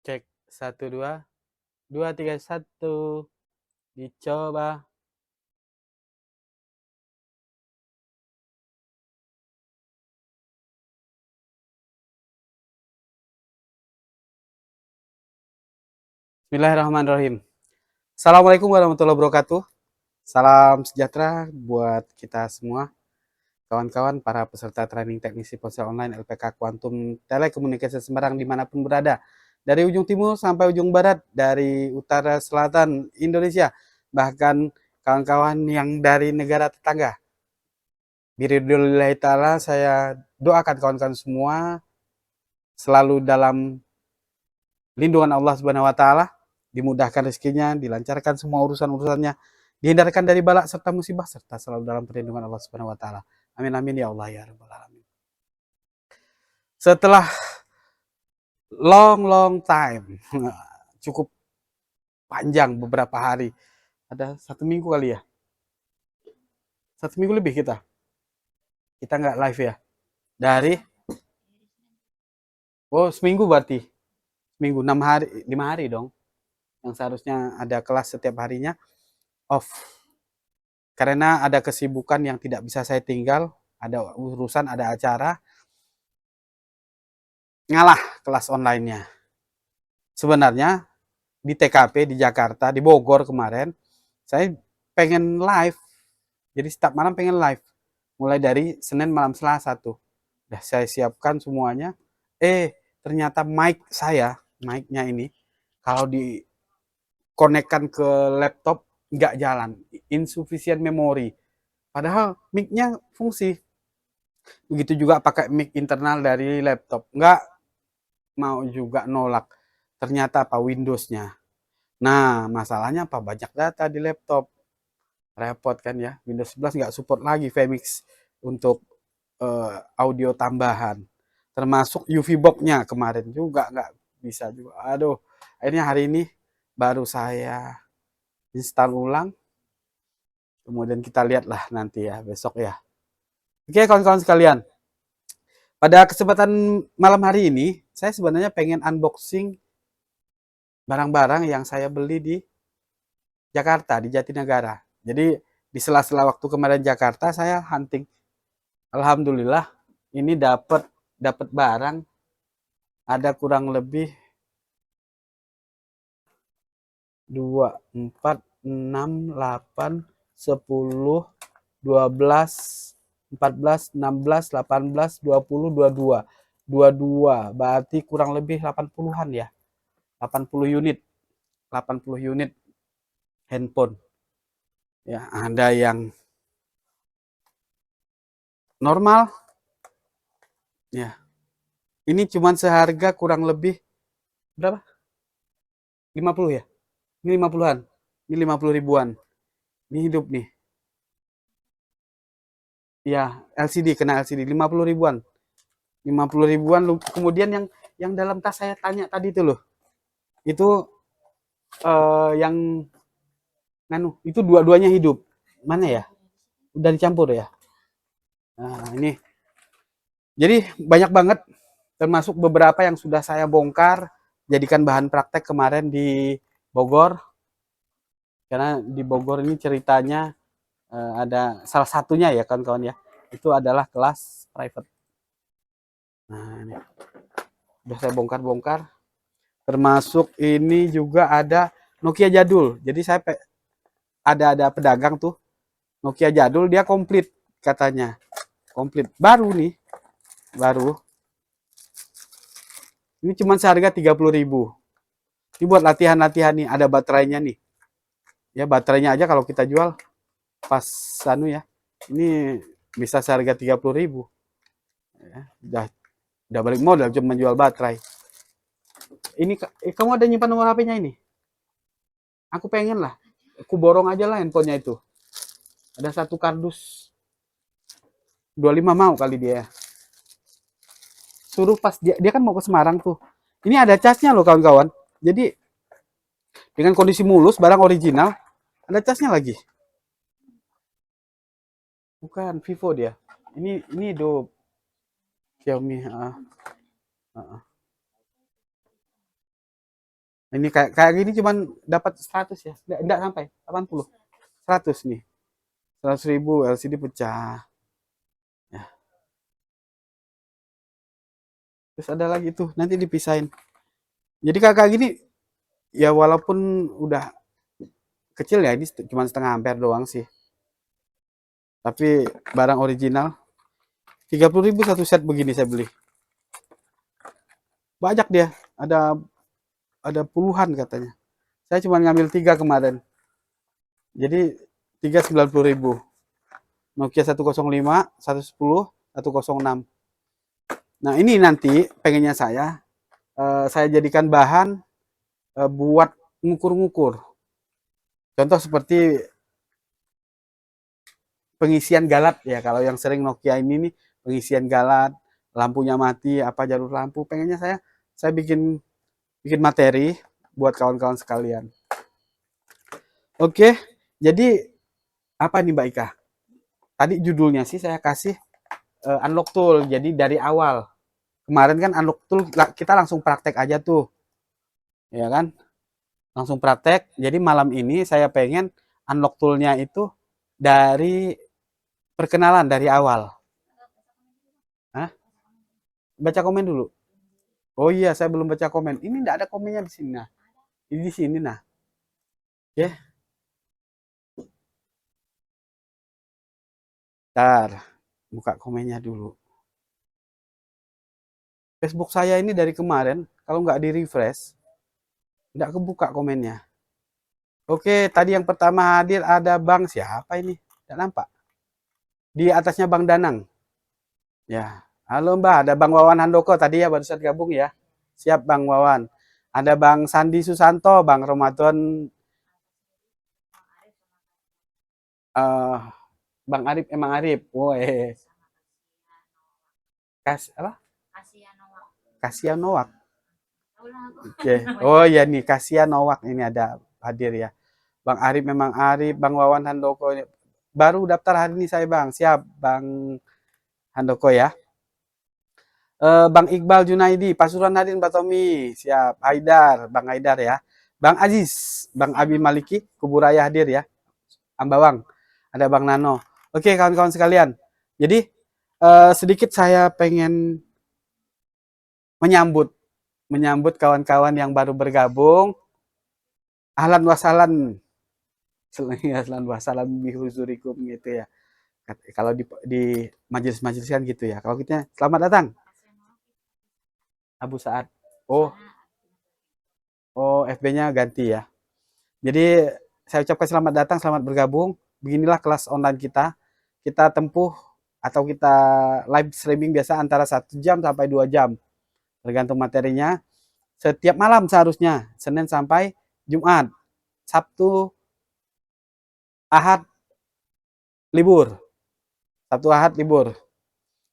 Cek 1 2 2 3 1. Dicoba. Bismillahirrahmanirrahim. Assalamualaikum warahmatullahi wabarakatuh. Salam sejahtera buat kita semua, kawan-kawan para peserta training teknisi ponsel online LPK Kuantum Telekomunikasi Semarang dimanapun berada, dari ujung timur sampai ujung barat, dari utara selatan Indonesia, bahkan kawan-kawan yang dari negara tetangga. Biridulillah ta'ala, saya doakan kawan-kawan semua selalu dalam lindungan Allah Subhanahu wa taala, dimudahkan rezekinya, dilancarkan semua urusan-urusannya, dihindarkan dari bala serta musibah, serta selalu dalam perlindungan Allah Subhanahu wa taala. Amin amin ya Allah ya rabbal alamin. Setelah long time, cukup panjang, beberapa hari, ada 1 minggu kali ya, 1 minggu lebih kita nggak live ya, dari seminggu, berarti seminggu 6 hari, 5 hari dong, yang seharusnya ada kelas setiap harinya off karena ada kesibukan yang tidak bisa saya tinggal, ada urusan, ada acara, ngalah kelas online-nya. Sebenarnya di TKP di Jakarta, di Bogor kemarin, saya pengen live. Jadi setiap malam pengen live. Mulai dari Senin malam Selasa tuh. Udah saya siapkan semuanya. Ternyata mic-nya ini, kalau dikonekkan ke laptop, nggak jalan. Insufficient memory. Padahal mic-nya fungsi. Begitu juga pakai mic internal dari laptop. Nggak mau juga nolak. Ternyata apa? Windows-nya. Nah, masalahnya apa? Banyak data di laptop. Repot kan ya. Windows 11 nggak support lagi VMix untuk audio tambahan. Termasuk UV box-nya kemarin juga nggak bisa juga. Aduh, akhirnya hari ini baru saya install ulang. Kemudian kita lihatlah nanti ya, besok ya. Oke, kawan-kawan sekalian. Pada kesempatan malam hari ini, saya sebenarnya pengen unboxing barang-barang yang saya beli di Jakarta, di Jatinegara. Jadi di sela-sela waktu kemarin Jakarta, saya hunting. Alhamdulillah, ini dapat barang, ada kurang lebih 2, 4, 6, 8, 10, 12, 14, 16, 18, 20, 22. 22, berarti kurang lebih 80-an ya. 80 unit. 80 unit handphone. Ya, ada yang normal. Ya. Ini cuman seharga kurang lebih berapa? 50 ya? Ini 50-an. Ini 50 ribuan. Ini hidup nih. Ya, LCD, kena LCD 50 ribuan. 50 ribuan. Kemudian yang dalam tas saya tanya tadi itu loh. Itu yang itu dua-duanya hidup. Mana ya? Udah dicampur ya? Nah, ini. Jadi banyak banget, termasuk beberapa yang sudah saya bongkar, jadikan bahan praktek kemarin di Bogor. Karena di Bogor ini ceritanya ada salah satunya ya kawan-kawan ya, itu adalah kelas private. Nah, ini udah saya bongkar-bongkar. Termasuk ini juga ada Nokia jadul. Jadi saya ada pedagang tuh Nokia jadul, dia komplit katanya. Komplit. Baru nih. Baru. Ini cuma seharga 30.000. Ini buat latihan-latihan nih, ada baterainya nih. Ya baterainya aja kalau kita jual pas ya. Ini bisa seharga 30.000. Ya, udah balik modal cuma menjual baterai. Ini kamu ada nyimpan nomor HP-nya ini? Aku pengen lah. Aku borong aja lah handphonenya itu. Ada satu kardus 25, mau kali dia. Suruh pas dia kan mau ke Semarang tuh. Ini ada casnya loh kawan-kawan. Jadi dengan kondisi mulus, barang original, ada casnya lagi. Bukan Vivo dia. Ini do Xiaomi. Ini kayak gini cuman dapat 100 ya. Enggak sampai 80. 100 nih. 100.000 LCD pecah. Ya. Terus ada lagi tuh, nanti dipisahin. Jadi kakak gini, ya walaupun udah kecil ya, ini cuma setengah ampere doang sih. Tapi barang original. 30.000 satu set begini saya beli. Banyak dia, ada puluhan katanya. Saya cuma ngambil 3 kemarin. Jadi 3 90.000. Nokia 105, 110, 106. Nah, ini nanti pengennya saya jadikan bahan buat ngukur-ngukur. Contoh seperti pengisian galat ya. Kalau yang sering Nokia ini nih pengisian galat, lampunya mati, apa jalur lampu. Pengennya saya bikin bikin materi buat kawan-kawan sekalian. Oke, jadi apa nih Mbak Ika? Tadi judulnya sih saya kasih unlock tool. Jadi dari awal. Kemarin kan unlock tool kita langsung praktek aja tuh. Ya kan? Langsung praktek. Jadi malam ini saya pengen unlock toolnya itu dari perkenalan dari awal. Hah? Baca komen dulu. Oh iya, saya belum baca komen. Ini enggak ada komennya di sini nah. Ini di sini nah. Oke. Ntar buka komennya dulu. Facebook saya ini dari kemarin kalau nggak di refresh nggak kebuka komennya. Oke, tadi yang pertama hadir ada Bang siapa ini? Nggak nampak. Di atasnya Bang Danang. Ya, halo Mbak, ada Bang Wawan Handoko tadi ya barusan gabung ya. Siap Bang Wawan. Ada Bang Sandi Susanto, Bang Ramadan, eh Bang Arif emang Arif. Woi, apa? Kasihan Nowak. Oke. Oh ya nih, kasihan Nowak ini ada hadir ya. Bang Arif memang Arif, Bang Wawan Handoko. Baru daftar hari ini saya Bang. Siap Bang Handoko ya. Bang Iqbal Junaidi, Pasuruan Nadine Batomi, siap. Haidar, Bang Haidar ya. Bang Aziz, Bang Abi Maliki, Kuburaya hadir ya. Ambawang, ada Bang Nano. Oke kawan-kawan sekalian. Jadi sedikit saya pengen menyambut kawan-kawan yang baru bergabung. Ahlan wasalan. Ahlan wasalan bihuzurikum gitu ya. Kalau di majelis-majelis kan gitu ya. Kalau kita selamat datang. Abu Saad. Oh, FB-nya ganti ya. Jadi saya ucapkan selamat datang, selamat bergabung. Beginilah kelas online kita. Kita tempuh atau kita live streaming biasa antara 1 jam sampai 2 jam. Tergantung materinya. Setiap malam seharusnya, Senin sampai Jumat. Sabtu, Ahad, libur. Sabtu, Ahad, libur.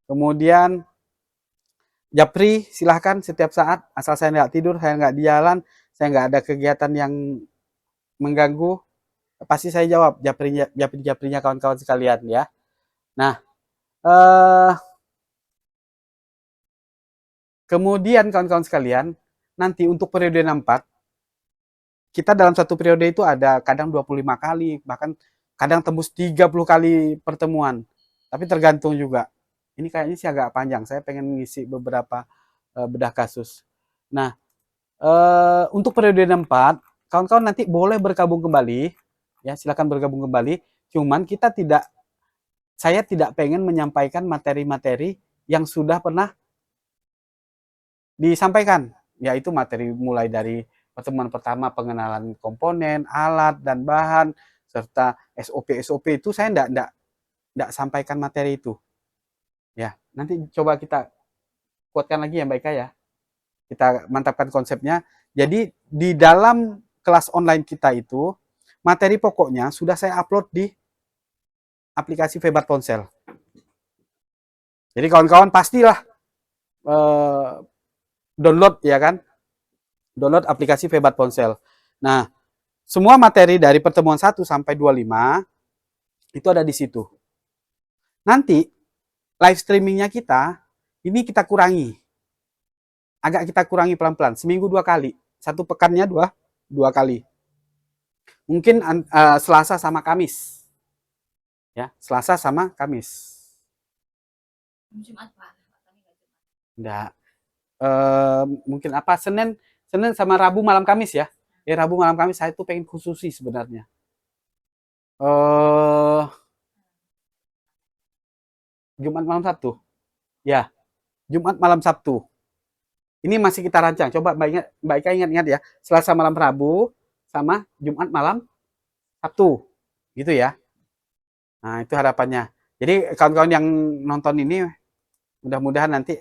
Kemudian Japri silahkan setiap saat, asal saya nggak tidur, saya nggak di jalan, saya nggak ada kegiatan yang mengganggu, pasti saya jawab japri-japrinya kawan-kawan sekalian ya. Nah, kemudian kawan-kawan sekalian, nanti untuk periode 64, kita dalam satu periode itu ada kadang 25 kali, bahkan kadang tembus 30 kali pertemuan. Tapi tergantung juga. Ini kayaknya sih agak panjang, saya pengen ngisi beberapa bedah kasus. Nah, untuk periode 64, kawan-kawan nanti boleh bergabung kembali, ya silakan bergabung kembali. Cuman saya tidak pengen menyampaikan materi-materi yang sudah pernah disampaikan, yaitu materi mulai dari pertemuan pertama pengenalan komponen, alat dan bahan serta SOP itu saya enggak sampaikan materi itu. Ya, nanti coba kita kuatkan lagi ya Mbak Ika ya. Kita mantapkan konsepnya. Jadi di dalam kelas online kita itu materi pokoknya sudah saya upload di aplikasi Febat Ponsel. Jadi kawan-kawan pastilah download ya kan, download aplikasi Febat Ponsel. Nah, semua materi dari pertemuan 1 sampai 25 itu ada di situ. Nanti live streamingnya kita ini kita kurangi. Agak kita kurangi pelan-pelan, seminggu 2 kali. satu pekannya dua kali. Mungkin Selasa sama Kamis. Ya, Selasa sama Kamis. Jumat Pak. Enggak. Mungkin apa? Senin sama Rabu malam Kamis ya. Rabu malam Kamis saya tuh pengen khususi sebenarnya. Jumat malam Sabtu. Ya, Jumat malam Sabtu. Ini masih kita rancang. Coba Mbak Ika ingat-ingat ya. Selasa malam Rabu sama Jumat malam Sabtu. Gitu ya. Nah, itu harapannya. Jadi kawan-kawan yang nonton ini mudah-mudahan nanti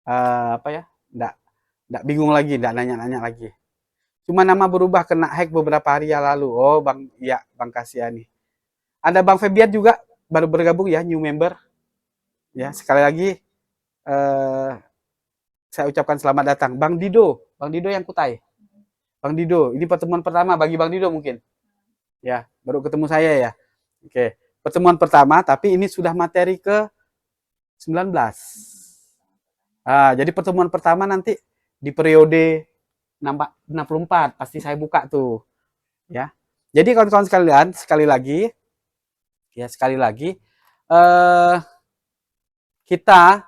apa ya? Enggak bingung lagi, enggak nanya-nanya lagi. Cuma nama berubah kena hack beberapa hari yang lalu. Oh, Bang Kasiani. Ada Bang Febian juga baru bergabung ya, new member. Ya, sekali lagi saya ucapkan selamat datang. Bang Dido yang Kutai. Bang Dido, ini pertemuan pertama bagi Bang Dido mungkin. Ya, baru ketemu saya ya. Oke, pertemuan pertama, tapi ini sudah materi ke 19. Jadi pertemuan pertama nanti di periode 64 pasti saya buka tuh. Ya. Jadi kawan-kawan sekalian, sekali lagi kita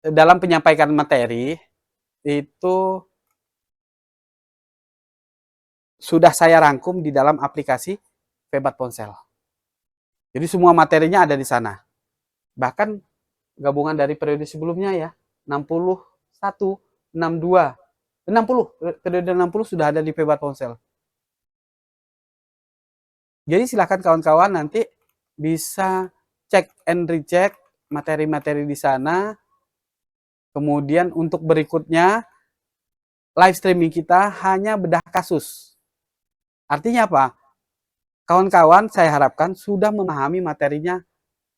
dalam penyampaikan materi itu sudah saya rangkum di dalam aplikasi Febat Ponsel. Jadi semua materinya ada di sana. Bahkan gabungan dari periode sebelumnya ya, 61, 62, 60, periode 60 sudah ada di Febat Ponsel. Jadi silakan kawan-kawan nanti bisa cek and recheck materi-materi di sana. Kemudian untuk berikutnya live streaming kita hanya bedah kasus. Artinya apa? Kawan-kawan saya harapkan sudah memahami materinya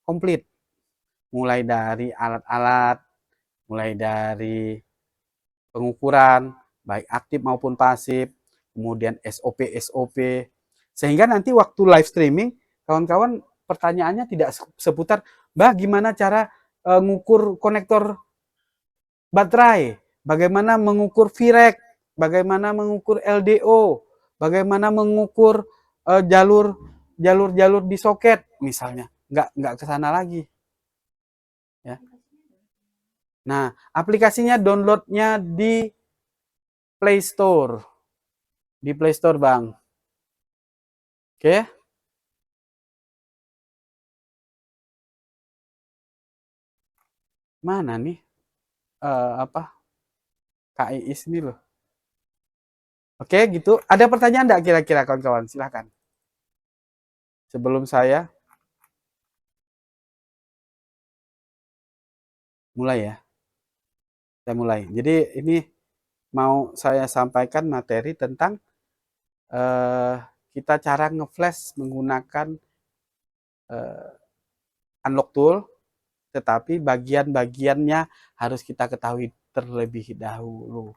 komplit. Mulai dari alat-alat, mulai dari pengukuran, baik aktif maupun pasif, kemudian SOP, sehingga nanti waktu live streaming, kawan-kawan pertanyaannya tidak seputar, Mbak gimana cara ngukur konektor baterai, bagaimana mengukur VREC, bagaimana mengukur LDO, bagaimana mengukur jalur di soket misalnya, nggak ke sana lagi. Ya. Nah, aplikasinya downloadnya di Play Store. Di Play Store, Bang. Oke. Mana nih? Apa? KIIS ini loh. Oke, gitu. Ada pertanyaan enggak kira-kira kawan-kawan? Silakan. Sebelum saya mulai ya. Saya mulai. Jadi ini mau saya sampaikan materi tentang kita cara ngeflash menggunakan unlock tool, tetapi bagian-bagiannya harus kita ketahui terlebih dahulu.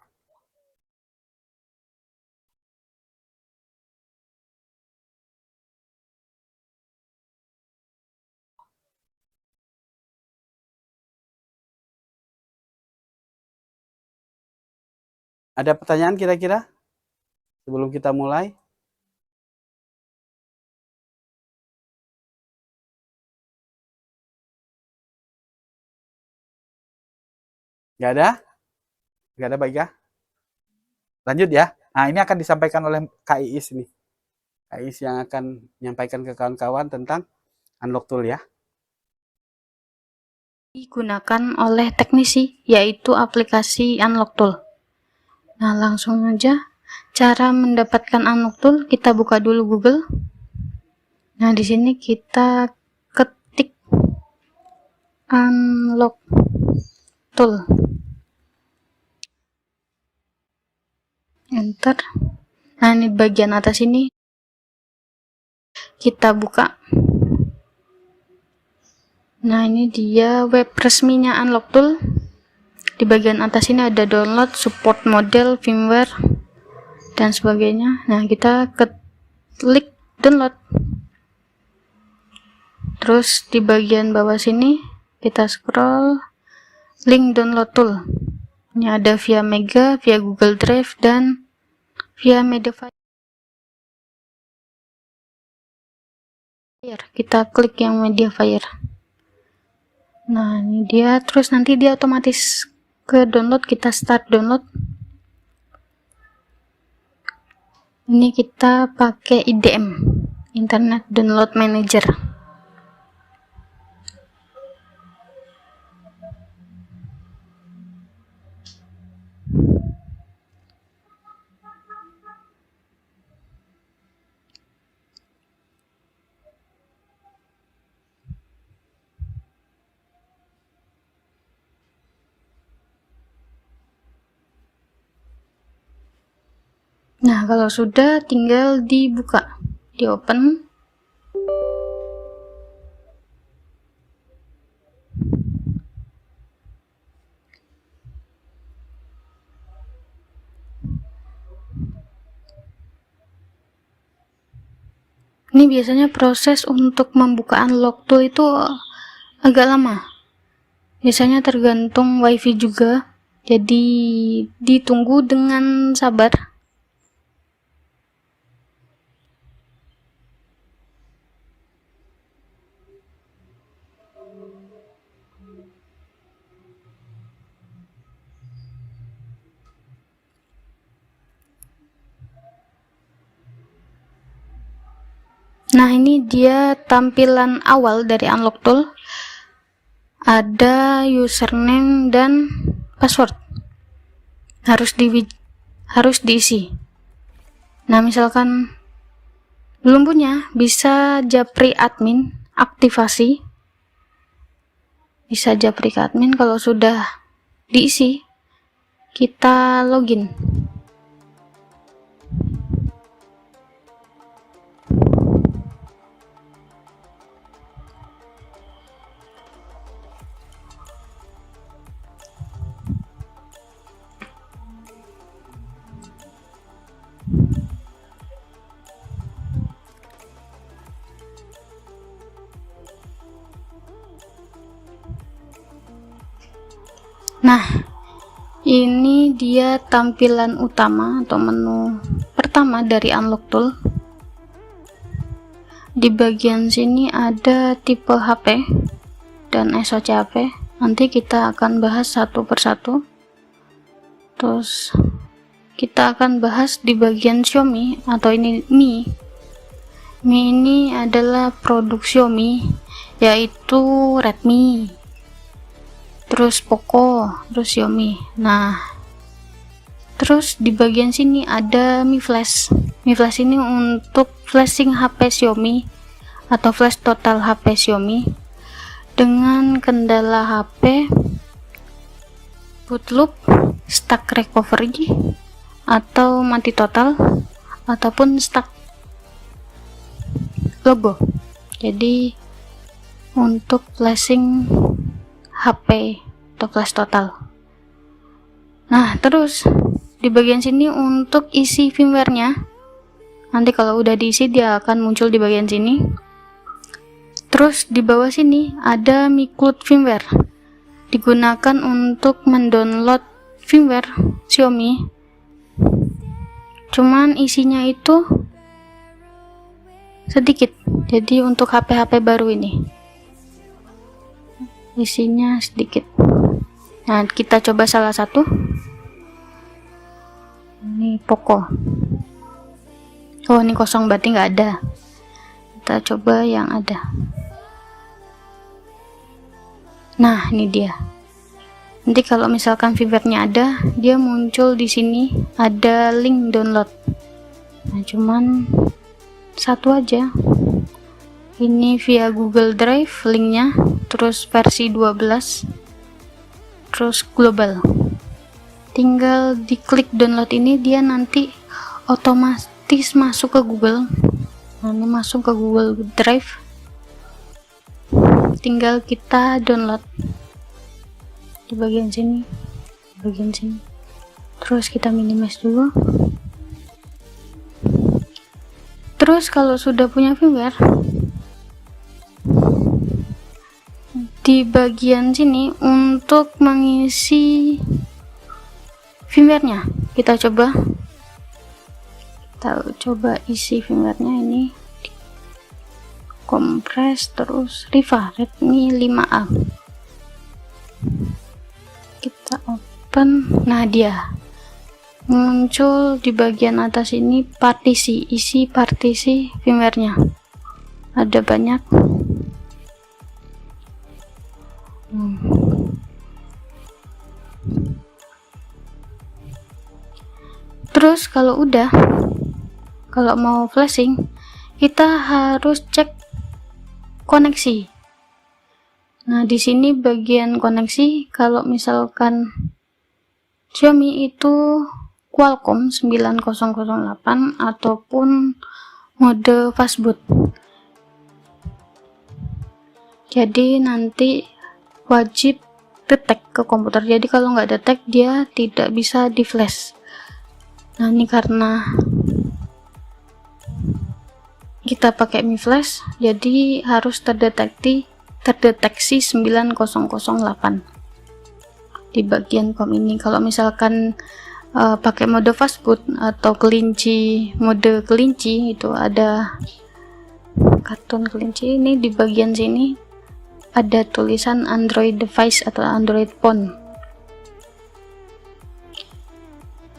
Ada pertanyaan kira-kira sebelum kita mulai? Nggak ada? Nggak ada, baik ya? Lanjut ya. Nah, ini akan disampaikan oleh KIIS ini. KIIS yang akan menyampaikan ke kawan-kawan tentang unlock tool ya. Digunakan oleh teknisi, yaitu aplikasi unlock tool. Nah, langsung aja. Cara mendapatkan unlock tool, kita buka dulu Google. Nah, di sini kita ketik unlock tool. Enter. Nah, ini bagian atas ini kita buka. Nah, ini dia web resminya unlock tool. Di bagian atas ini ada download, support model, firmware, dan sebagainya. Nah, kita klik download. Terus di bagian bawah sini kita scroll link download tool. Ini ada via Mega, via Google Drive, dan via Mediafire. Kita klik yang Mediafire. Nah, ini dia. Terus nanti dia otomatis ke download. Kita start download. Ini kita pakai IDM, Internet Download Manager. Nah, kalau sudah tinggal dibuka, di open. Ini biasanya proses untuk membuka unlock tool itu agak lama. Biasanya tergantung wifi juga, jadi ditunggu dengan sabar. Nah, ini dia tampilan awal dari unlock tool. Ada username dan password. Harus diisi. Nah, misalkan belum punya, bisa japri admin, aktivasi. Bisa japri ke admin. Kalau sudah diisi, kita login. Nah, ini dia tampilan utama atau menu pertama dari unlock tool. Di bagian sini ada tipe HP dan SoC HP. Nanti kita akan bahas satu persatu. Terus kita akan bahas di bagian Xiaomi atau ini Mi. Mi ini adalah produk Xiaomi, yaitu Redmi, terus Poco, terus Xiaomi. Nah, terus di bagian sini ada Mi Flash. Mi Flash ini untuk flashing HP Xiaomi atau flash total HP Xiaomi dengan kendala HP boot loop, stuck recovery, atau mati total, ataupun stuck logo. Jadi untuk flashing HP atau flash total. Nah, terus di bagian sini untuk isi firmware-nya. Nanti kalau udah diisi dia akan muncul di bagian sini. Terus di bawah sini ada Mi Cloud firmware. Digunakan untuk mendownload firmware Xiaomi. Cuman isinya itu sedikit. Jadi untuk HP-HP baru ini isinya sedikit. Nah, kita coba salah satu. Ini Poco. Oh, ini kosong berarti nggak ada. Kita coba yang ada. Nah, ini dia. Nanti kalau misalkan firmware-nya ada, dia muncul di sini ada link download. Nah, cuman satu aja. Ini via Google Drive linknya, terus versi 12, terus global. Tinggal diklik download ini, dia nanti otomatis masuk ke Google. Nah, ini masuk ke Google Drive. Tinggal kita download di bagian sini, terus kita minimize dulu. Terus kalau sudah punya firmware, di bagian sini untuk mengisi firmware-nya. Kita coba isi firmware-nya. Ini kompres, terus Riva Redmi 5A. Kita open. Nah, dia muncul di bagian atas ini partisi, isi partisi firmware-nya. Ada banyak. Terus kalau mau flashing, kita harus cek koneksi. Nah, di sini bagian koneksi, kalau misalkan Xiaomi itu Qualcomm 9008 ataupun mode fastboot. Jadi nanti wajib detect ke komputer. Jadi kalau nggak detect, dia tidak bisa di flash. Nah, ini karena kita pakai Mi Flash, jadi harus terdeteksi 9008 di bagian COM ini. Kalau misalkan pakai mode fastboot atau mode kelinci, itu ada kartun kelinci. Ini di bagian sini ada tulisan Android device atau Android phone.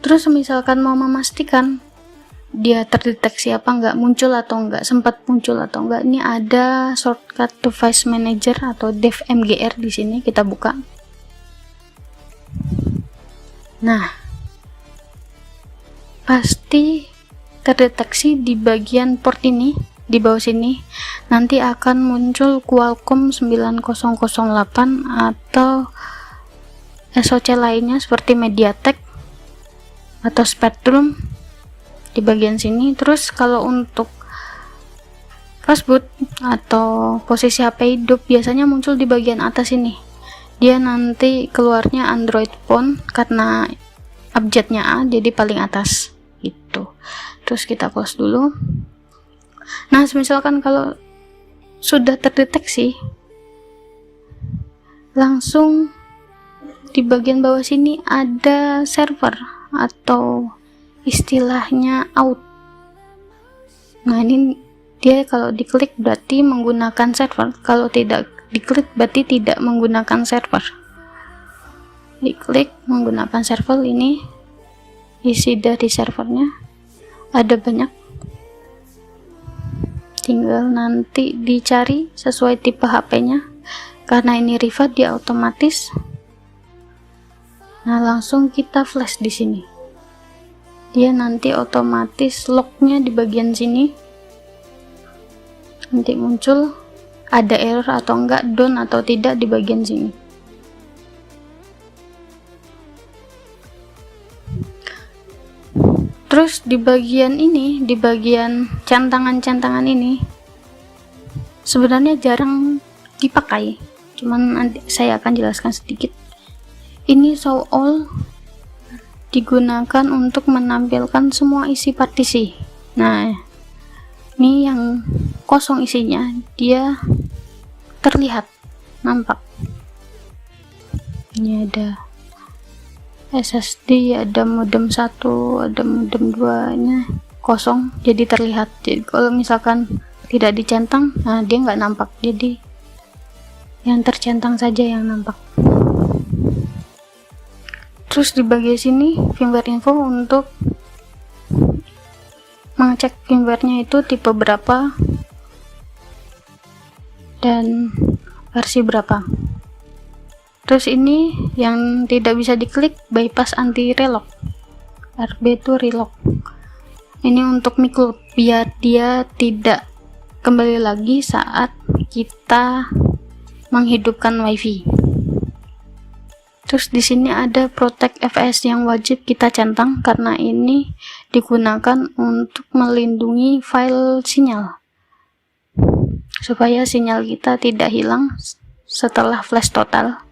Terus misalkan mau memastikan dia terdeteksi apa enggak, muncul atau enggak, sempat muncul atau enggak, ini ada shortcut device manager atau dev mgr. Di sini kita buka. Nah, pasti terdeteksi di bagian port ini, di bawah sini nanti akan muncul Qualcomm 9008 atau SoC lainnya seperti MediaTek atau Spectrum di bagian sini. Terus kalau untuk fastboot atau posisi HP hidup biasanya muncul di bagian atas ini. Dia nanti keluarnya Android phone karena abjadnya A, jadi paling atas gitu. Terus kita close dulu. Nah, misalkan kalau sudah terdeteksi, langsung di bagian bawah sini ada server atau istilahnya out. Nah, ini dia kalau diklik berarti menggunakan server, kalau tidak diklik berarti tidak menggunakan server. Diklik menggunakan server, ini isi dari servernya ada banyak, tinggal nanti dicari sesuai tipe HP-nya. Karena ini Riva, dia otomatis. Nah, langsung kita flash di sini. Dia nanti otomatis locknya di bagian sini. Nanti muncul ada error atau enggak, down atau tidak di bagian sini. Terus di bagian ini, di bagian centangan-centangan ini sebenarnya jarang dipakai. Cuman nanti saya akan jelaskan sedikit. Ini show all digunakan untuk menampilkan semua isi partisi. Nah, ini yang kosong isinya, dia terlihat, nampak. Ini ada SSD, ada modem 1, ada modem 2 nya kosong, jadi terlihat. Jadi kalau misalkan tidak dicentang, nah dia nggak nampak, jadi yang tercentang saja yang nampak. Terus di bagian sini firmware info untuk mengecek firmware-nya itu tipe berapa dan versi berapa. Terus ini yang tidak bisa diklik, bypass anti relock, RB itu relock. Ini untuk mikul biar dia tidak kembali lagi saat kita menghidupkan wifi. Terus di sini ada protect fps yang wajib kita centang karena ini digunakan untuk melindungi file sinyal supaya sinyal kita tidak hilang setelah flash total.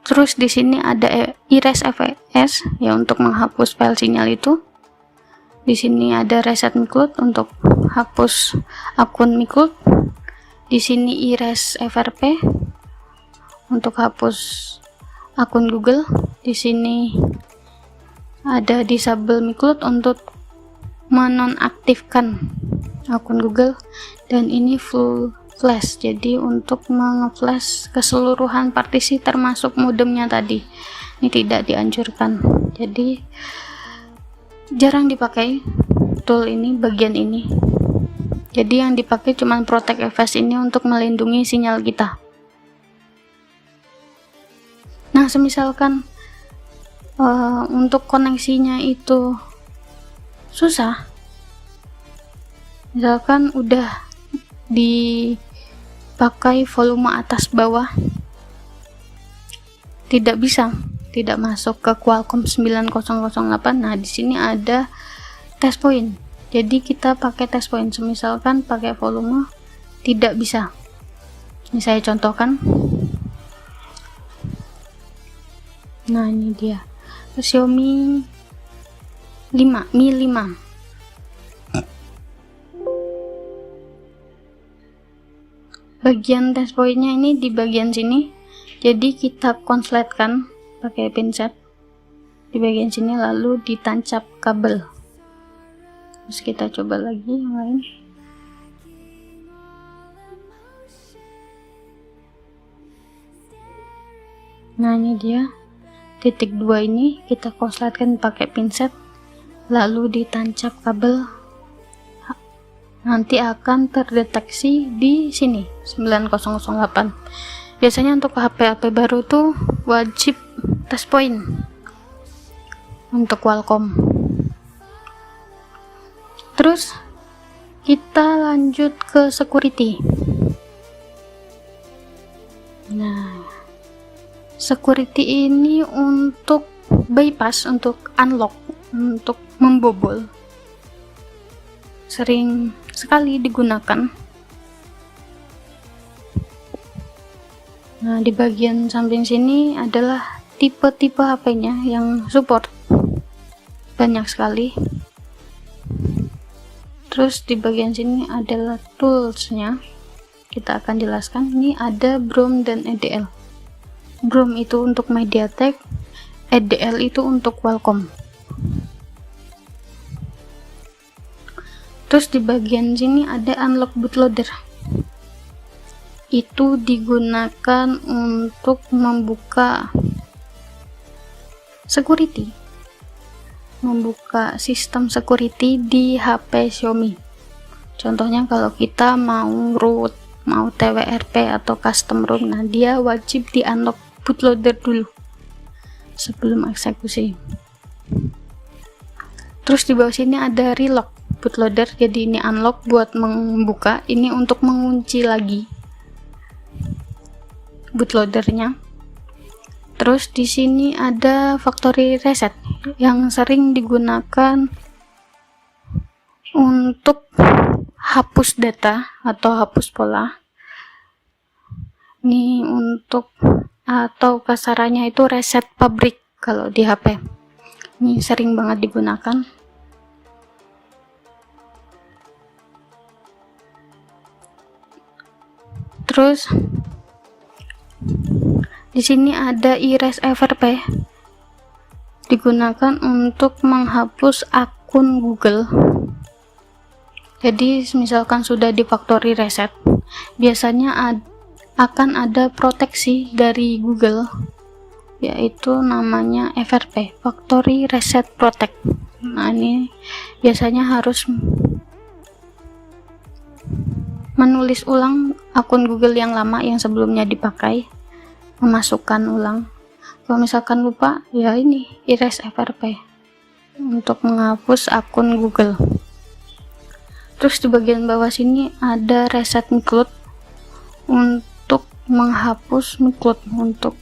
Terus di sini ada erase fps ya untuk menghapus file sinyal itu. Di sini ada reset miCloud untuk hapus akun miCloud. Di sini erase FRP untuk hapus akun Google. Di sini ada disable micloud untuk menonaktifkan akun Google, dan ini full flash, jadi untuk mengeflash keseluruhan partisi termasuk modemnya tadi. Ini tidak dianjurkan, jadi jarang dipakai tool ini, bagian ini. Jadi yang dipakai cuma Protect FS ini untuk melindungi sinyal kita. Nah, semisalkan untuk koneksinya itu susah, misalkan udah dipakai volume atas bawah, tidak masuk ke Qualcomm 9008. Nah, di sini ada test point, jadi kita pakai test point. Misalkan pakai volume tidak bisa, ini saya contohkan. Nah, ini dia Xiaomi Mi 5. Bagian test pointnya ini di bagian sini, jadi kita konsletkan pakai pinset di bagian sini, lalu ditancap kabel. Terus kita coba lagi yang lain. Nah, ini dia titik 2 ini kita konsletkan pakai pinset, lalu ditancap kabel. Nanti akan terdeteksi di sini 9008. Biasanya untuk HP baru tuh wajib test point untuk Qualcomm. Terus kita lanjut ke security. Nah, security ini untuk bypass, untuk unlock, untuk membobol, sering sekali digunakan. Nah, di bagian samping sini adalah tipe-tipe HP-nya yang support, banyak sekali. Terus di bagian sini adalah tools-nya, kita akan jelaskan. Ini ada BROM dan EDL. BROM itu untuk MediaTek, EDL itu untuk Qualcomm. Terus di bagian sini ada unlock bootloader. Itu digunakan untuk membuka security, membuka sistem security di HP Xiaomi. Contohnya kalau kita mau root, mau TWRP atau custom ROM, nah dia wajib di unlock bootloader dulu sebelum eksekusi. Terus di bawah sini ada relock bootloader, jadi ini unlock buat membuka, ini untuk mengunci lagi bootloadernya. Terus di sini ada factory reset yang sering digunakan untuk hapus data atau hapus pola. Ini untuk, atau kasarannya itu reset pabrik kalau di HP. Ini sering banget digunakan. Terus di sini ada erase FRP, digunakan untuk menghapus akun Google. Jadi misalkan sudah di factory reset, biasanya akan ada proteksi dari Google, yaitu namanya FRP, Factory Reset Protect. Nah, ini biasanya harus menulis ulang akun Google yang lama yang sebelumnya dipakai, memasukkan ulang. Kalau misalkan lupa, ya ini erase FRP untuk menghapus akun Google. Terus di bagian bawah sini ada reset micloud untuk menghapus micloud, untuk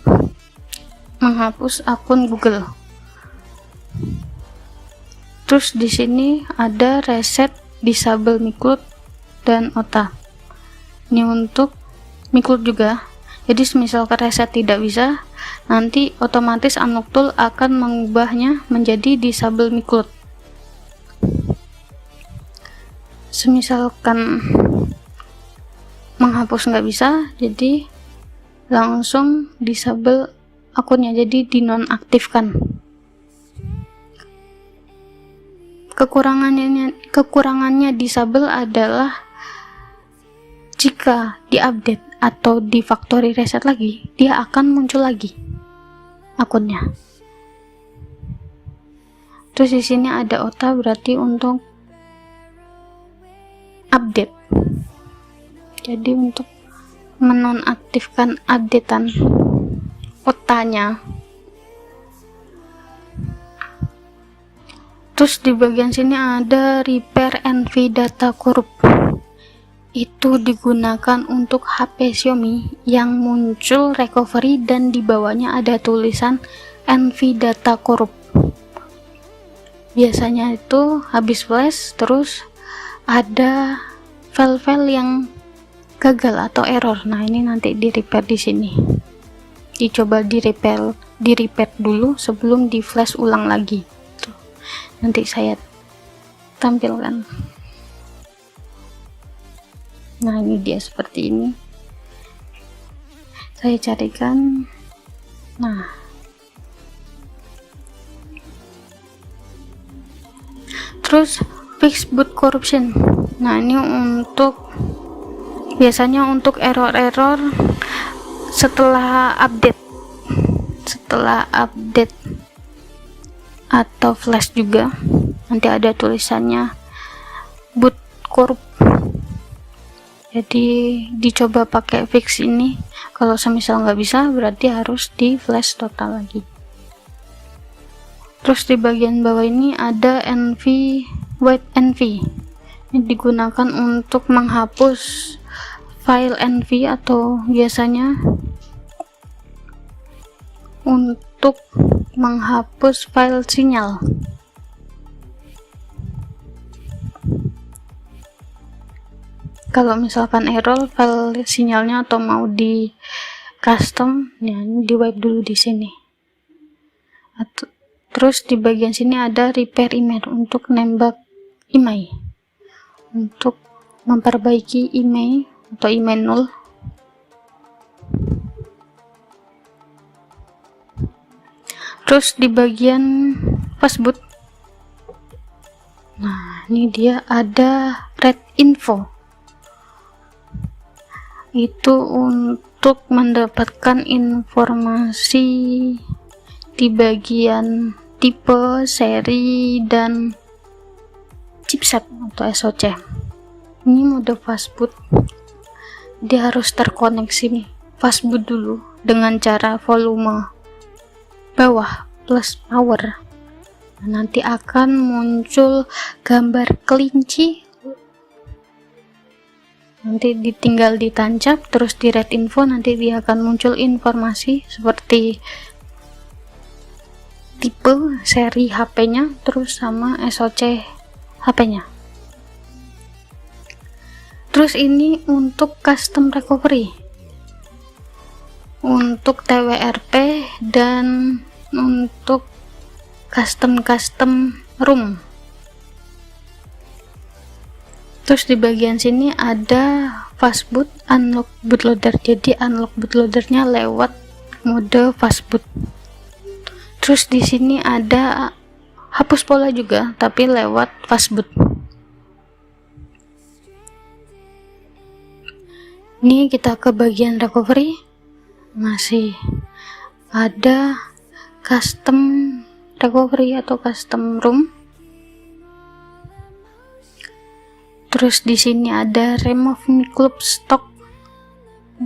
menghapus akun Google. Terus di sini ada reset disable micloud dan OTA. Ini untuk micloud juga. Jadi misalkan reset tidak bisa, nanti otomatis unlock tool akan mengubahnya menjadi disable micloud. Semisalkan menghapus nggak bisa, jadi langsung disable akunnya, jadi dinonaktifkan. Kekurangannya disable adalah jika diupdate atau di factory reset lagi, dia akan muncul lagi akunnya. Terus di sini ada OTA, berarti untuk update. Jadi untuk menonaktifkan updatean OTA-nya. Terus di bagian sini ada repair NV data korup. Itu digunakan untuk HP Xiaomi yang muncul recovery dan di bawahnya ada tulisan NV data korup. Biasanya itu habis flash terus ada file-file yang gagal atau error. Nah, ini nanti di repair di sini. Dicoba di repair dulu sebelum di flash ulang lagi. Tuh. Nanti saya tampilkan. Nah, ini dia seperti ini. Saya carikan. Nah, terus fix boot corruption. Nah, ini untuk biasanya untuk error-error setelah update atau flash juga. Nanti ada tulisannya boot corrupt. Jadi dicoba pakai fix ini. Kalau semisal nggak bisa, berarti harus di flash total lagi. Terus di bagian bawah ini ada NV white NV. Ini digunakan untuk menghapus file NV atau biasanya untuk menghapus file sinyal. Kalau misalkan error file sinyalnya atau mau di custom, ya di wipe dulu di sini. Terus di bagian sini ada repair email untuk nembak email, untuk memperbaiki email atau email null. Terus di bagian passboot, nah ini dia ada red info. Itu untuk mendapatkan informasi di bagian tipe, seri, dan chipset atau SoC. Ini mode fastboot, dia harus terkoneksi nih fastboot dulu dengan cara volume bawah plus power. Nanti akan muncul gambar kelinci, nanti tinggal ditancap, terus di red info nanti dia akan muncul informasi seperti tipe, seri HP-nya, terus sama SoC HP-nya. Terus ini untuk custom recovery, untuk TWRP, dan untuk custom room. Terus di bagian sini ada fastboot unlock bootloader, jadi unlock bootloadernya lewat mode fastboot. Terus di sini ada hapus pola juga, tapi lewat fastboot. Ini kita ke bagian recovery, masih ada custom recovery atau custom room. Terus di sini ada remove miclub stock,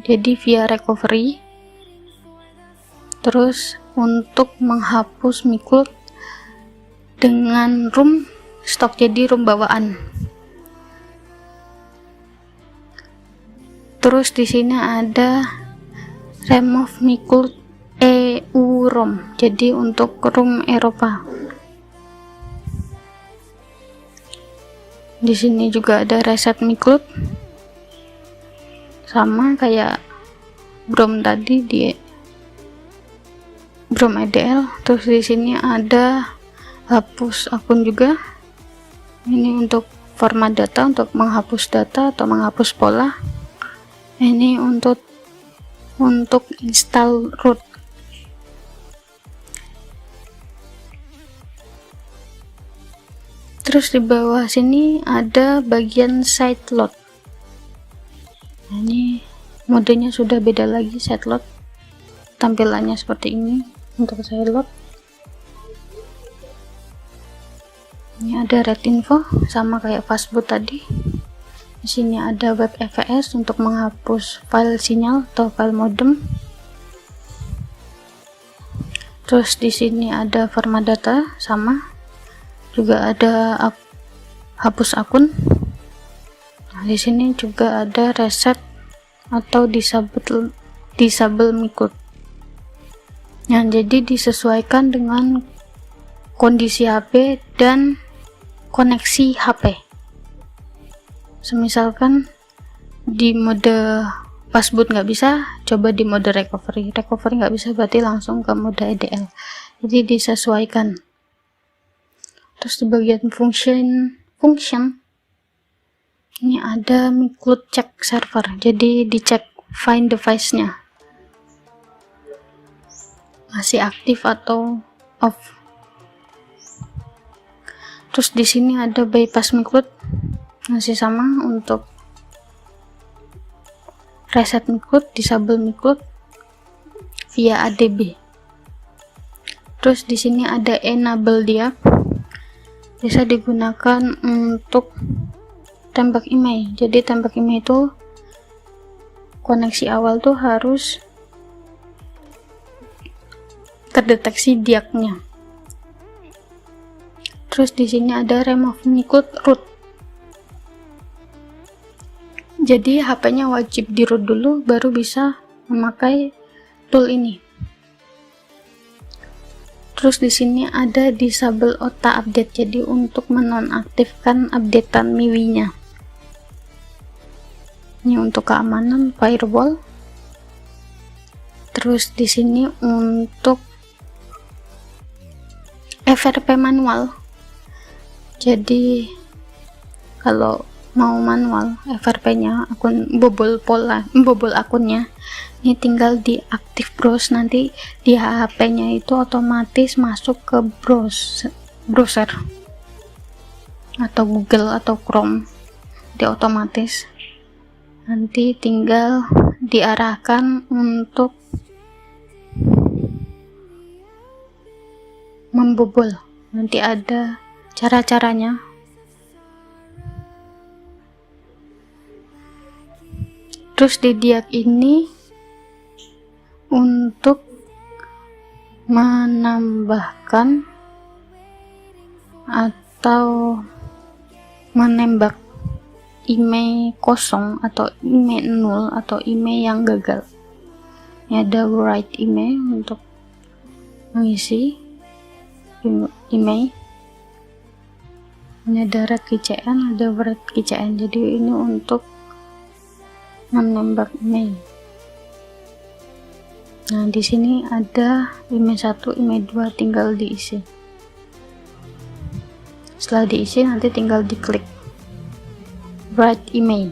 jadi via recovery. Terus untuk menghapus miclub dengan room stock, jadi room bawaan. Terus di sini ada remove miclub EU ROM, jadi untuk room Eropa. Di sini juga ada reset miclub, sama kayak Brom tadi di Brom EDL. Terus di sini ada hapus akun juga. Ini untuk format data, untuk menghapus data atau menghapus pola. Ini untuk install root. Terus di bawah sini ada bagian side load. Nah, ini modenya sudah beda lagi. Side load tampilannya seperti ini untuk side load. Ini ada red info sama kayak fastboot tadi. Di sini ada web EVS untuk menghapus file sinyal atau file modem. Terus di sini ada format data sama. Juga ada hapus akun. Nah, di sini juga ada reset atau disable microt. Nah, jadi disesuaikan dengan kondisi HP dan koneksi HP. Semisalkan di mode fastboot nggak bisa, coba di mode recovery nggak bisa, berarti langsung ke mode EDL. Jadi disesuaikan. Terus di bagian function ini ada microt check server, jadi dicek find device-nya masih aktif atau off. Terus di sini ada bypass microt, masih sama untuk reset microt, disable microt via ADB. Terus di sini ada enable diap, bisa digunakan untuk tembak email. Jadi tembak email itu koneksi awal tuh harus terdeteksi diaknya. Terus di sini ada remove microt root. Jadi HP-nya wajib di root dulu baru bisa memakai tool ini. Terus di sini ada disable auto update, jadi untuk menonaktifkan updatean MIUI-nya. Ini untuk keamanan firewall. Terus di sini untuk FRP manual. Jadi kalau mau manual FRP-nya, bobol akunnya, ini tinggal diaktif browse, nanti di HP-nya itu otomatis masuk ke browser atau Google atau Chrome, dia otomatis. Nanti tinggal diarahkan untuk membobol, nanti ada cara-caranya. Terus di diak ini untuk menambahkan atau menembak email kosong atau email nol atau email yang gagal. Ini ada write email untuk mengisi email. Ini ada red KCN, ada write KCN. Jadi ini untuk menembak email. Nah, di sini ada email 1, email 2, tinggal diisi. Setelah diisi nanti tinggal diklik write email.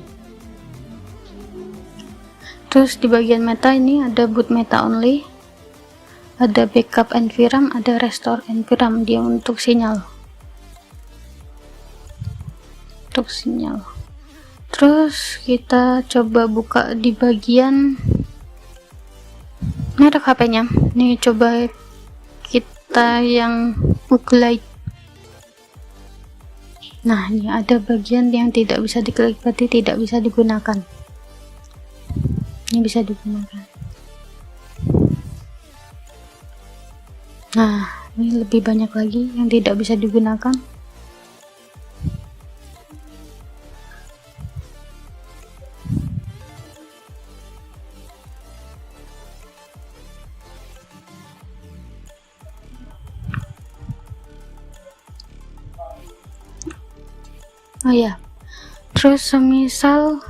Terus di bagian meta ini ada boot meta only, ada backup environment, ada restore environment, dia untuk sinyal. Terus kita coba buka di bagian merek HP-nya. Nih coba kita yang Uglite. Nah, ini ada bagian yang tidak bisa diklik, berarti tidak bisa digunakan. Ini bisa digunakan. Nah, ini lebih banyak lagi yang tidak bisa digunakan. Oh ya, terus semisal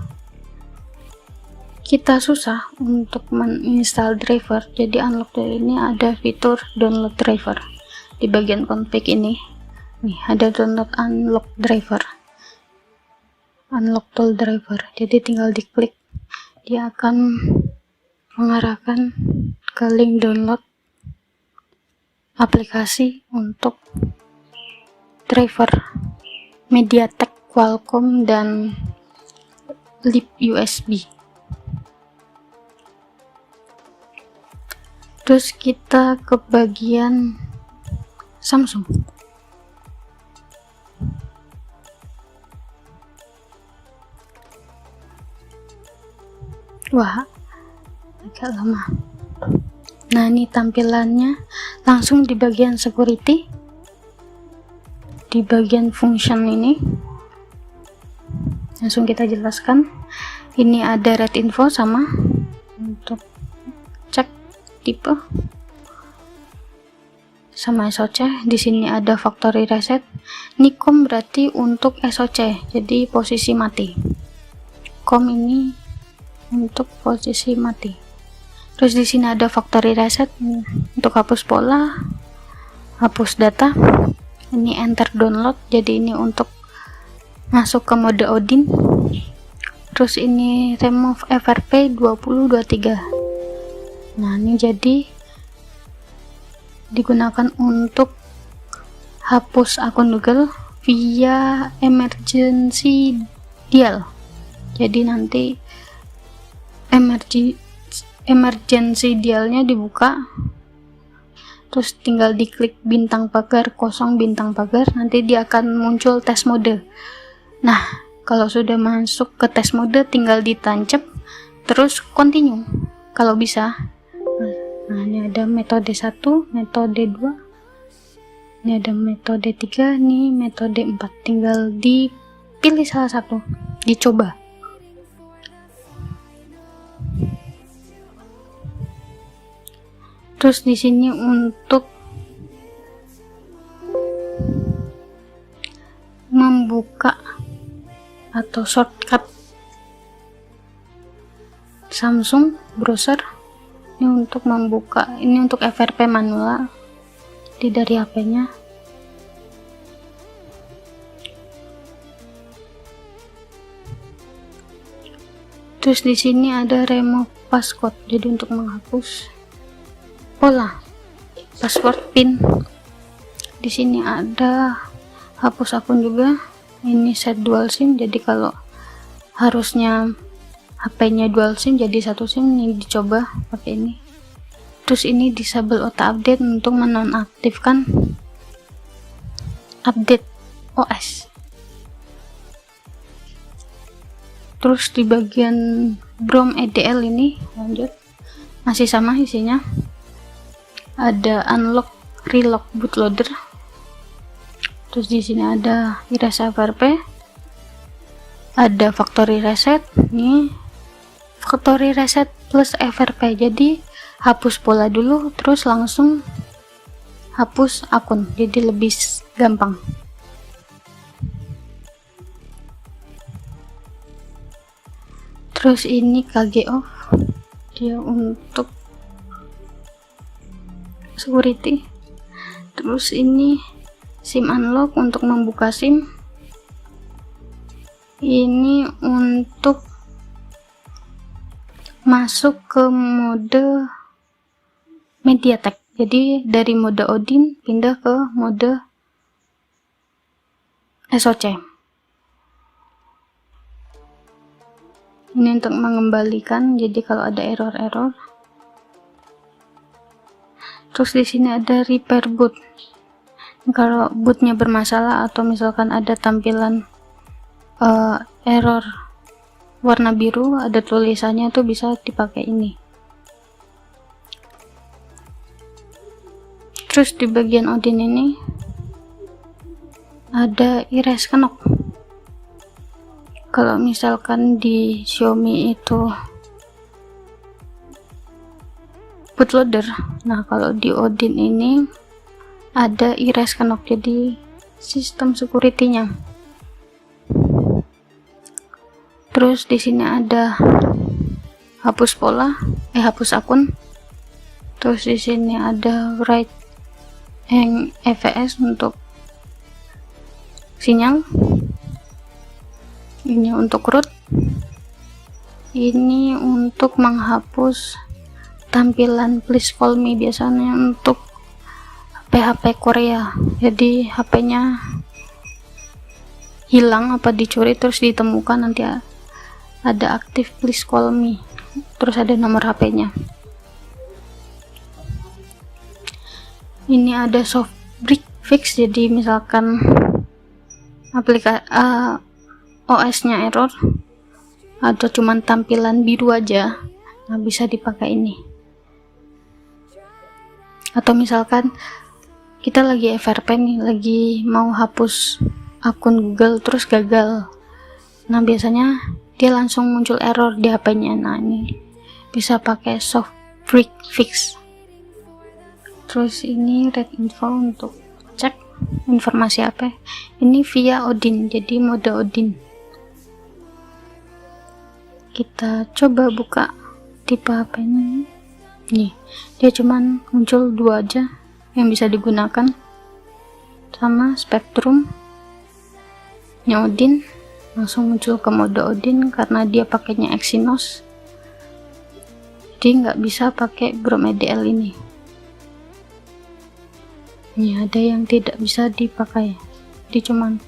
kita susah untuk menginstal driver, jadi unlock tool ini ada fitur download driver. Di bagian config ini nih ada download unlock tool driver, jadi tinggal diklik, dia akan mengarahkan ke link download aplikasi untuk driver MediaTek, Qualcomm, dan Leap USB. Terus kita ke bagian Samsung. Wah, agak lama. Nah, ini tampilannya langsung di bagian security, di bagian function ini. Langsung kita jelaskan. Ini ada red info sama untuk cek tipe sama SOC. Di sini ada factory reset. Ini COM berarti untuk SOC, jadi posisi mati. COM ini untuk posisi mati. Terus di sini ada factory reset untuk hapus pola, hapus data. Ini enter download, jadi ini untuk masuk ke mode Odin. Terus ini remove FRP 2023. Nah, ini jadi digunakan untuk hapus akun Google via emergency dial. Jadi nanti emergency dialnya dibuka, terus tinggal diklik bintang pagar kosong, bintang pagar, nanti dia akan muncul tes mode. Nah, kalau sudah masuk ke tes mode tinggal ditancap terus continue kalau bisa. Nah, ini ada metode 1, metode 2, ini ada metode 3, ini metode 4. Tinggal dipilih salah satu, dicoba. Terus di sini untuk membuka atau shortcut Samsung browser, ini untuk membuka, ini untuk FRP manual dari HP-nya. Terus di sini ada remove passcode, jadi untuk menghapus pola, password, PIN. Di sini ada hapus akun juga. Ini set dual SIM, jadi kalau harusnya HP-nya dual SIM jadi satu SIM, ini dicoba pakai ini. Terus ini disable auto update untuk menonaktifkan update OS. Terus di bagian BROM EDL ini lanjut, masih sama isinya. Ada unlock, relock bootloader. Terus di sini ada erase FRP, ada factory reset. Nih factory reset plus FRP, jadi hapus pola dulu terus langsung hapus akun, jadi lebih gampang. Terus ini KG off, dia untuk security. Terus ini SIM unlock untuk membuka SIM. Ini untuk masuk ke mode MediaTek, jadi dari mode Odin pindah ke mode SOC. Ini untuk mengembalikan, jadi kalau ada error. Terus di sini ada repair boot. Kalau bootnya bermasalah atau misalkan ada tampilan error warna biru, ada tulisannya, tuh bisa dipakai ini. Terus di bagian Odin ini ada erase knock. Kalau misalkan di Xiaomi itu bootloader, nah kalau di Odin ini ada erase knock, jadi sistem security-nya. Terus di sini ada hapus pola, hapus akun. Terus di sini ada write EVS untuk sinyal. Ini untuk root. Ini untuk menghapus tampilan please call me, biasanya untuk HP Korea, jadi HP-nya hilang apa dicuri terus ditemukan, nanti ada aktif please call me, terus ada nomor HP-nya. Ini ada soft break fix, jadi misalkan OS-nya error atau cuman tampilan biru aja, nah bisa dipakai ini. Atau misalkan kita lagi FRP nih, lagi mau hapus akun Google terus gagal, nah biasanya dia langsung muncul error di HP-nya. Nah ini bisa pakai soft break fix. Terus ini red info untuk cek informasi apa, ini via Odin, jadi mode Odin. Kita coba buka tipe HP ini. Nih, dia cuman muncul 2 aja yang bisa digunakan, sama Spectrum nya Odin, langsung muncul ke mode Odin karena dia pakainya Exynos, jadi nggak bisa pakai Chrome EDL ini. Ini ada yang tidak bisa dipakai, jadi cuman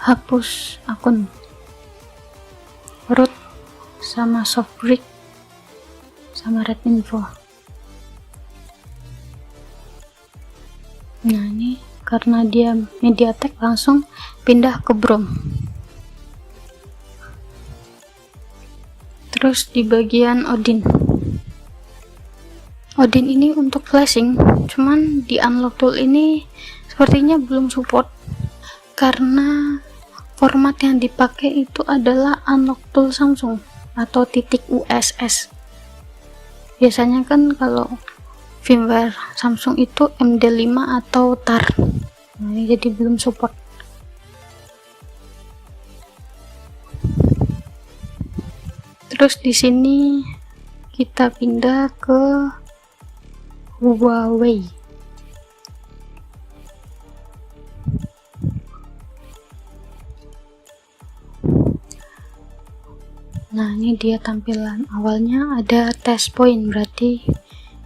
hapus akun, root sama soft break sama red info. Nah ini karena dia MediaTek langsung pindah ke Chrome. Terus di bagian Odin ini untuk flashing, cuman di unlock tool ini sepertinya belum support karena format yang dipakai itu adalah unlock tool Samsung atau .USS. Biasanya kan kalau firmware Samsung itu MD5 atau TAR. Nah, ini jadi belum support. Terus di sini kita pindah ke Huawei. Nah ini dia tampilan awalnya, ada test point, berarti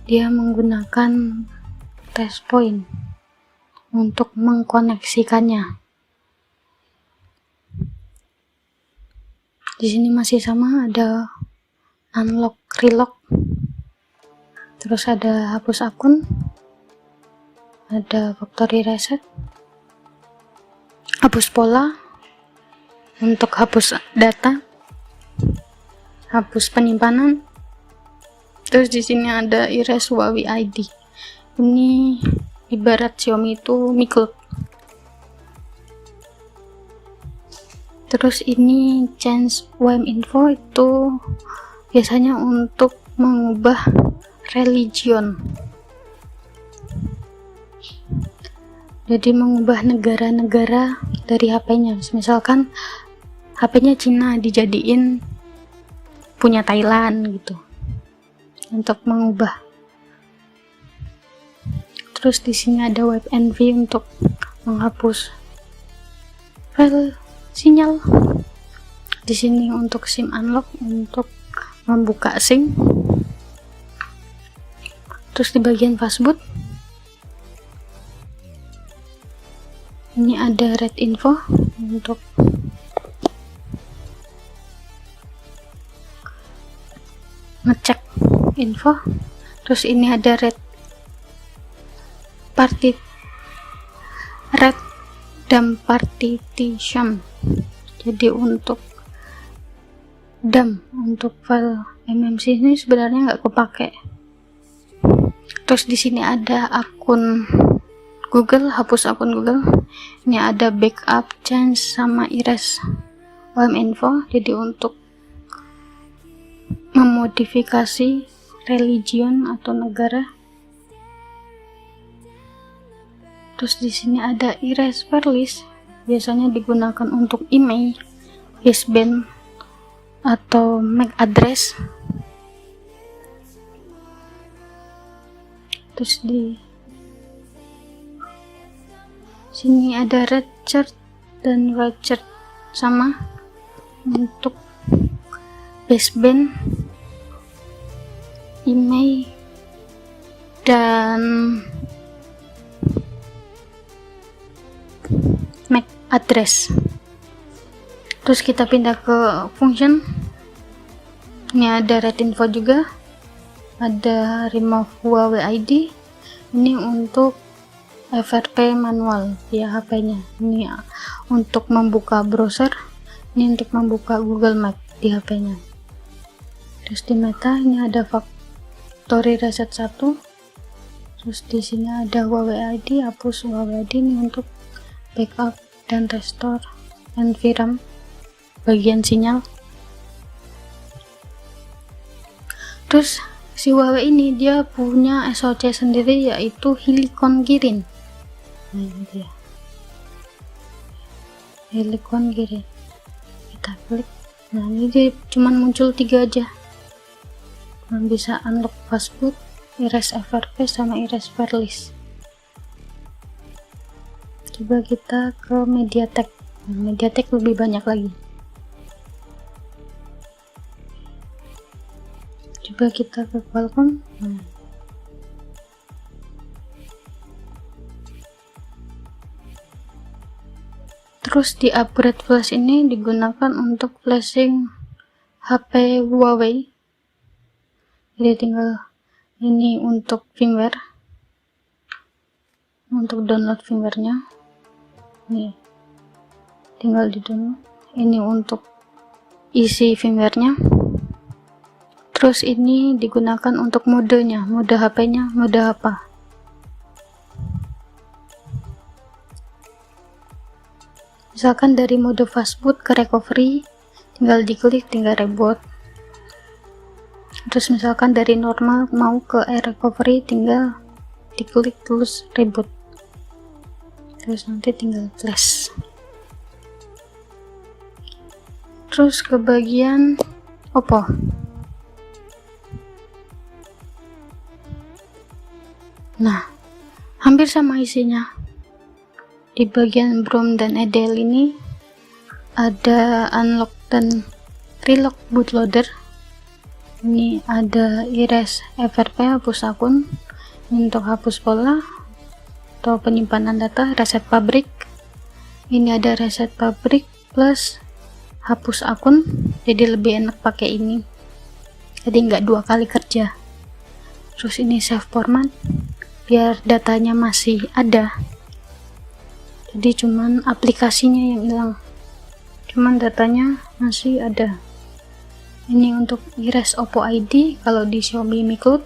dia menggunakan test point untuk mengkoneksikannya. Di sini masih sama, ada unlock, relock, terus ada hapus akun, ada factory reset, hapus pola untuk hapus data, hapus penyimpanan. Terus di sini ada erase Huawei ID. Ini ibarat Xiaomi itu micro. Terus ini change WAM info, itu biasanya untuk mengubah religion. Jadi mengubah negara-negara dari HP-nya. Misalkan HP-nya Cina dijadiin punya Thailand gitu, untuk mengubah. Terus di sini ada web env untuk menghapus file sinyal. Di sini untuk SIM unlock, untuk membuka SIM. Terus di bagian fastboot ini ada red info untuk ngecek info. Terus ini ada red dump partition, jadi untuk dump untuk file MMC ini sebenarnya nggak kepake. Terus di sini ada akun Google, hapus akun Google. Ini ada backup, change sama erase WAM info, jadi untuk memodifikasi religion atau negara. Terus di sini ada erase firelist, biasanya digunakan untuk email, baseband atau MAC address. Terus di sini ada red chart dan white chart, sama untuk baseband, email, dan Mac. address. Terus kita pindah ke function. Ini ada red info juga, ada remove Huawei ID. Ini untuk FRP manual via HP-nya. Ini untuk membuka browser, ini untuk membuka Google Map di HP-nya. Terus di meta ini ada factory reset 1. Terus di sini ada Huawei ID, hapus Huawei ID. Ini untuk backup dan restore NVRAM bagian sinyal. Terus si Huawei ini dia punya SoC sendiri, yaitu Helicon Kirin. Nah ini dia, Helicon Kirin. Kita klik. Nah ini dia cuman muncul 3 aja. Cuman bisa unlock fastboot, erase FRP, sama erase fairlist. Coba kita ke MediaTek. Nah, MediaTek lebih banyak lagi. Coba kita ke Qualcomm. Terus di upgrade flash ini digunakan untuk flashing HP Huawei. Jadi tinggal ini untuk firmware, untuk download firmware-nya. Nih, tinggal di download. Ini untuk isi firmware-nya. Terus ini digunakan untuk modenya, mode HP-nya, mode apa. Misalkan dari mode fastboot ke recovery, tinggal diklik, tinggal reboot. Terus misalkan dari normal mau ke recovery, tinggal diklik terus reboot. Terus nanti tinggal flash. Terus ke bagian Oppo. Nah, hampir sama isinya. Di bagian BROM dan EDL ini ada unlock dan relock bootloader. Ini ada erase FRP, hapus akun. Ini untuk hapus pola atau penyimpanan data, reset pabrik. Ini ada reset pabrik plus hapus akun, jadi lebih enak pakai ini. Jadi nggak 2 kali kerja. Terus ini save format, biar datanya masih ada. Jadi cuman aplikasinya yang hilang, cuman datanya masih ada. Ini untuk erase Oppo ID kalau di Xiaomi Mi Cloud.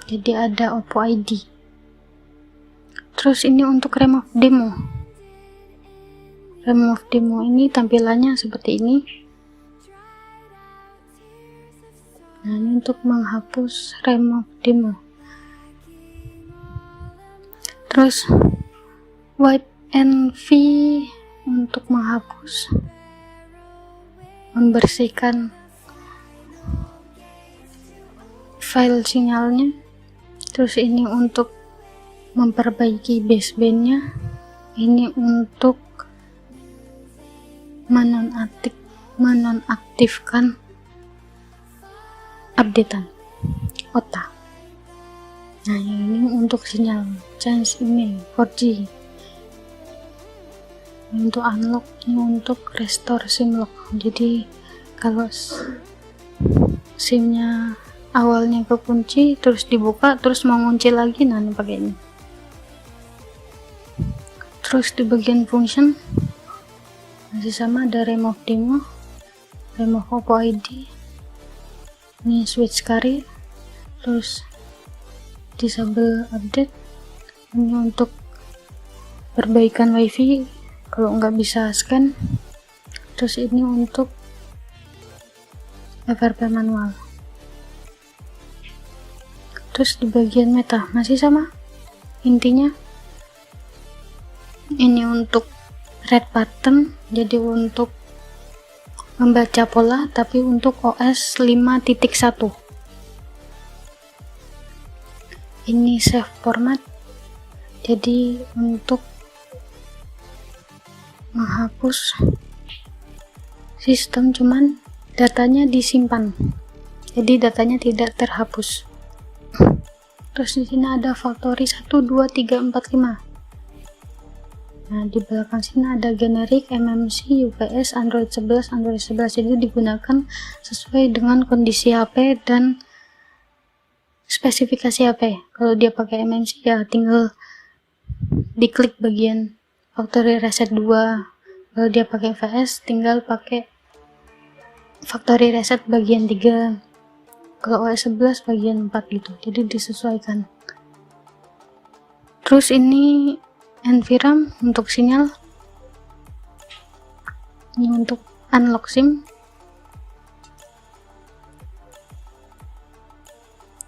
Jadi ada Oppo ID. Terus ini untuk remove demo. Remove demo ini tampilannya seperti ini. Nah, ini untuk menghapus remove demo. Terus wipe NV untuk menghapus, membersihkan file sinyalnya. Terus ini untuk memperbaiki basebandnya. Ini untuk menonaktifkan updatean OTA. Nah, ini untuk sinyal change email 4G. Ini untuk unlock, ini untuk restore SIM lock. Jadi kalau SIM-nya awalnya kekunci terus dibuka terus mau ngunci lagi, nah ini pakai ini. Terus di bagian function masih sama, ada remove demo, remove Oppo ID, ini switch carrier, terus disable update, ini untuk perbaikan wifi kalau nggak bisa scan. Terus ini untuk FRP manual. Terus di bagian meta masih sama, intinya ini untuk red button, jadi untuk membaca pola tapi untuk OS 5.1. Ini save format, jadi untuk menghapus sistem cuman datanya disimpan, jadi datanya tidak terhapus. Terus di sini ada factory 1, 2, 3, 4, 5. Nah, di belakang sini ada generik, MMC, UPS, Android 11, Android 11. Jadi digunakan sesuai dengan kondisi HP dan spesifikasi HP. Kalau dia pakai MMC ya tinggal diklik bagian factory reset 2. Kalau dia pakai VS tinggal pakai factory reset bagian 3. Kalau OS 11 bagian 4 gitu. Jadi disesuaikan. Terus ini NVRAM untuk sinyal, ini untuk unlock SIM.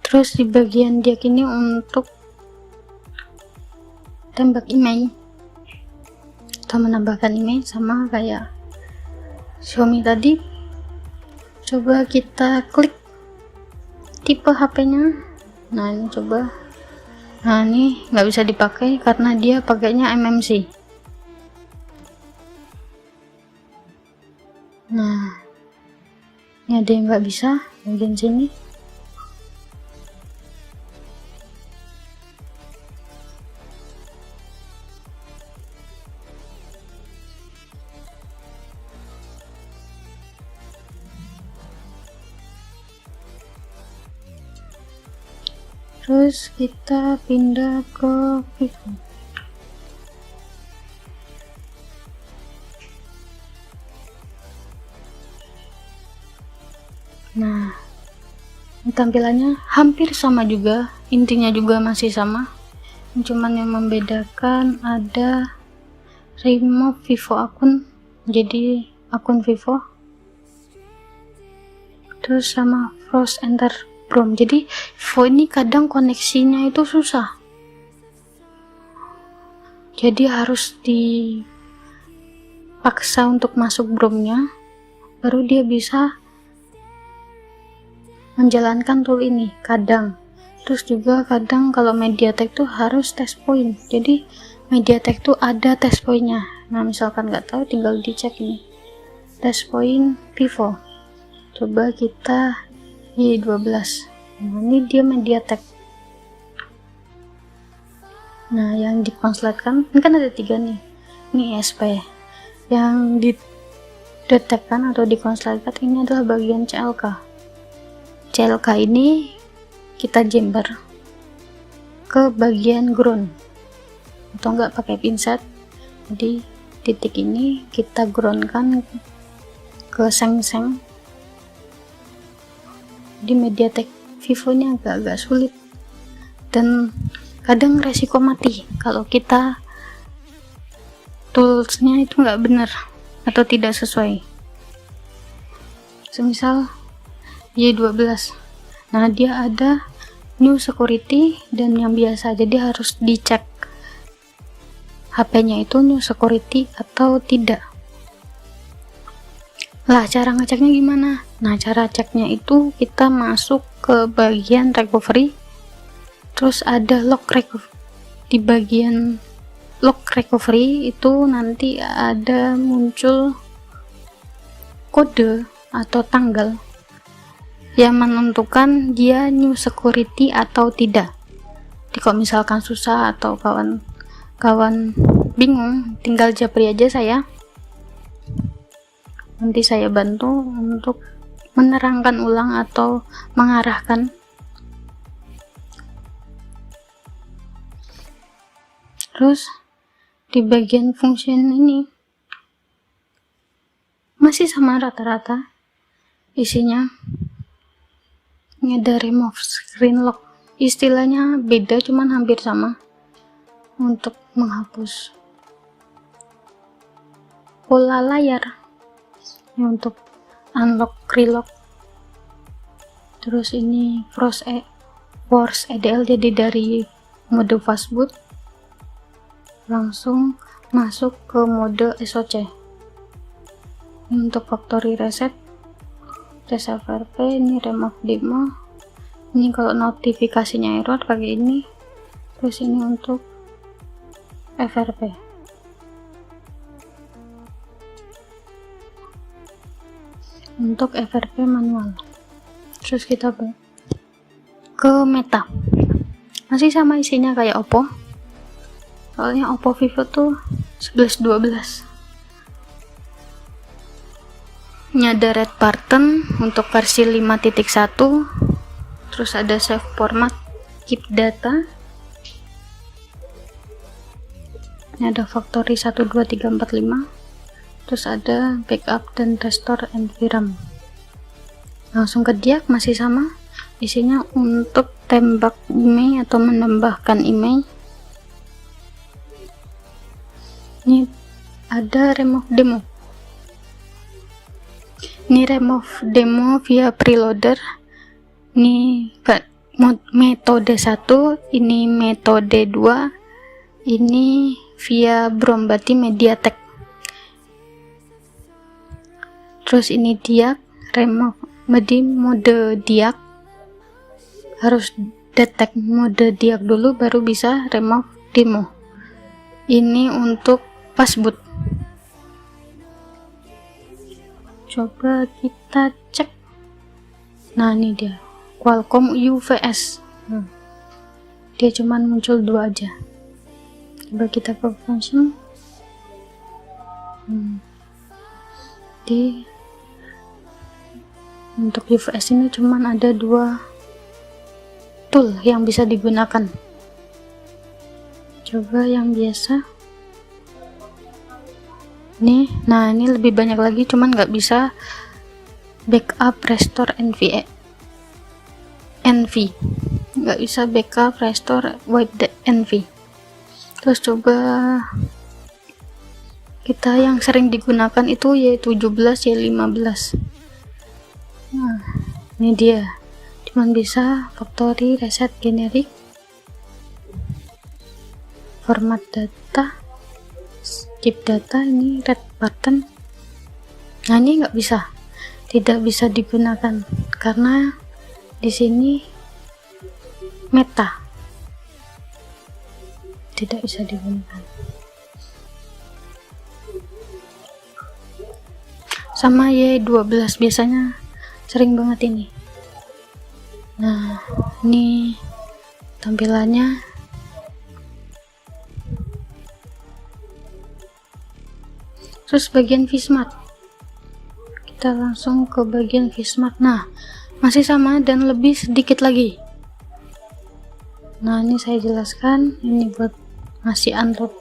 Terus di bagian jack ini untuk tembak email atau menambahkan email, sama kayak Xiaomi tadi. Coba kita klik tipe HP-nya. Nah ini coba. Nah ini nggak bisa dipakai karena dia pakainya MMC. Nah ini ada yang nggak bisa bagian sini. Terus kita pindah ke Vivo. Nah, ini tampilannya hampir sama juga, intinya juga masih sama. Cuman yang membedakan ada remove Vivo akun, jadi akun Vivo. Terus sama force enter Chrome. Jadi Vivo ini kadang koneksinya itu susah, jadi harus dipaksa untuk masuk Chrome-nya baru dia bisa menjalankan tool ini kadang. Terus juga kadang kalau MediaTek tuh harus test point, jadi MediaTek tuh ada test point-nya. Nah misalkan nggak tahu tinggal dicek nih test point Vivo. Coba kita Y12. Nah ini dia MediaTek. Nah yang dikonsletkan ini kan ada 3 nih, ini ISP. Yang didetekkan atau dikonsletkan ini adalah bagian CLK. CLK ini kita jumper ke bagian ground atau enggak pakai pinset. Jadi titik ini kita groundkan ke seng-seng. Di MediaTek Vivo ini agak-agak sulit dan kadang resiko mati kalau kita toolsnya itu nggak benar atau tidak sesuai. Semisal Y12, nah dia ada new security dan yang biasa, jadi harus dicek HP-nya itu new security atau tidak. Lah cara ngeceknya gimana? Nah cara ceknya itu kita masuk ke bagian recovery, terus ada lock recovery. Di bagian lock recovery itu nanti ada muncul kode atau tanggal yang menentukan dia new security atau tidak. Jadi kalau misalkan susah atau kawan-kawan bingung, tinggal japri aja saya. Nanti saya bantu untuk menerangkan ulang atau mengarahkan. Terus di bagian function ini masih sama rata-rata isinya. Ini ada remove screen lock, istilahnya beda cuman hampir sama. Untuk menghapus pola layar, ini untuk unlock relock. Terus ini force EDL, jadi dari mode fastboot langsung masuk ke mode SOC. Ini untuk factory reset, tes FRP, ini remove demo. Ini kalau notifikasinya error pakai ini. Terus ini untuk FRP. Untuk FRP manual. Terus kita ke meta, masih sama isinya kayak Oppo. Soalnya Oppo Vivo tuh 1112. Ini ada red button untuk versi 5.1, terus ada save format, keep data. Ini ada factory 1 2 3 4 5, terus ada backup dan restore environment. Langsung ke diag, masih sama isinya. Untuk tembak email atau menambahkan email, ini ada remove demo. Ini remove demo via preloader. Ini metode 1, ini metode 2, ini via Brombati MediaTek. Terus ini diag, remove mode diag, harus detect mode diag dulu baru bisa remove demo. Ini untuk pas boot. Coba kita cek. Nah, ini dia Qualcomm UVS. Dia cuman muncul 2 aja. Coba kita ke function. Untuk UVS ini cuman ada 2 tool yang bisa digunakan. Coba yang biasa. Nih, nah ini lebih banyak lagi, cuman nggak bisa backup restore NV, nggak bisa backup restore wipe NV. Terus coba kita yang sering digunakan itu Y17, Y15. Nah, ini dia, cuman bisa factory reset generic, format data, keep data. Ini red button. Nah, ini nggak bisa, tidak bisa digunakan karena di sini meta, tidak bisa digunakan. Sama Y12 biasanya sering banget ini. Nah, ini tampilannya. Terus bagian vSmart, kita langsung ke bagian vSmart. Nah, masih sama dan lebih sedikit lagi. Nah, ini saya jelaskan, ini buat masih unlock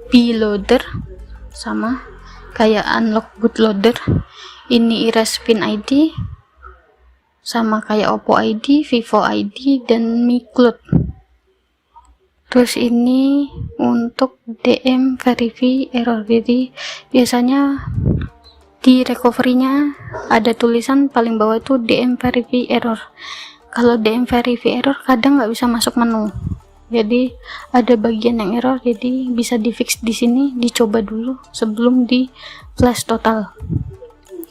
bootloader, sama kayak unlock bootloader. Ini erase pin ID, sama kayak Oppo ID, Vivo ID, dan Mi Cloud. Terus ini untuk DM verify error, jadi biasanya di recovery-nya ada tulisan paling bawah itu DM verify error. Kalau DM verify error kadang nggak bisa masuk menu, jadi ada bagian yang error, jadi bisa di fix di sini, dicoba dulu sebelum di flash total.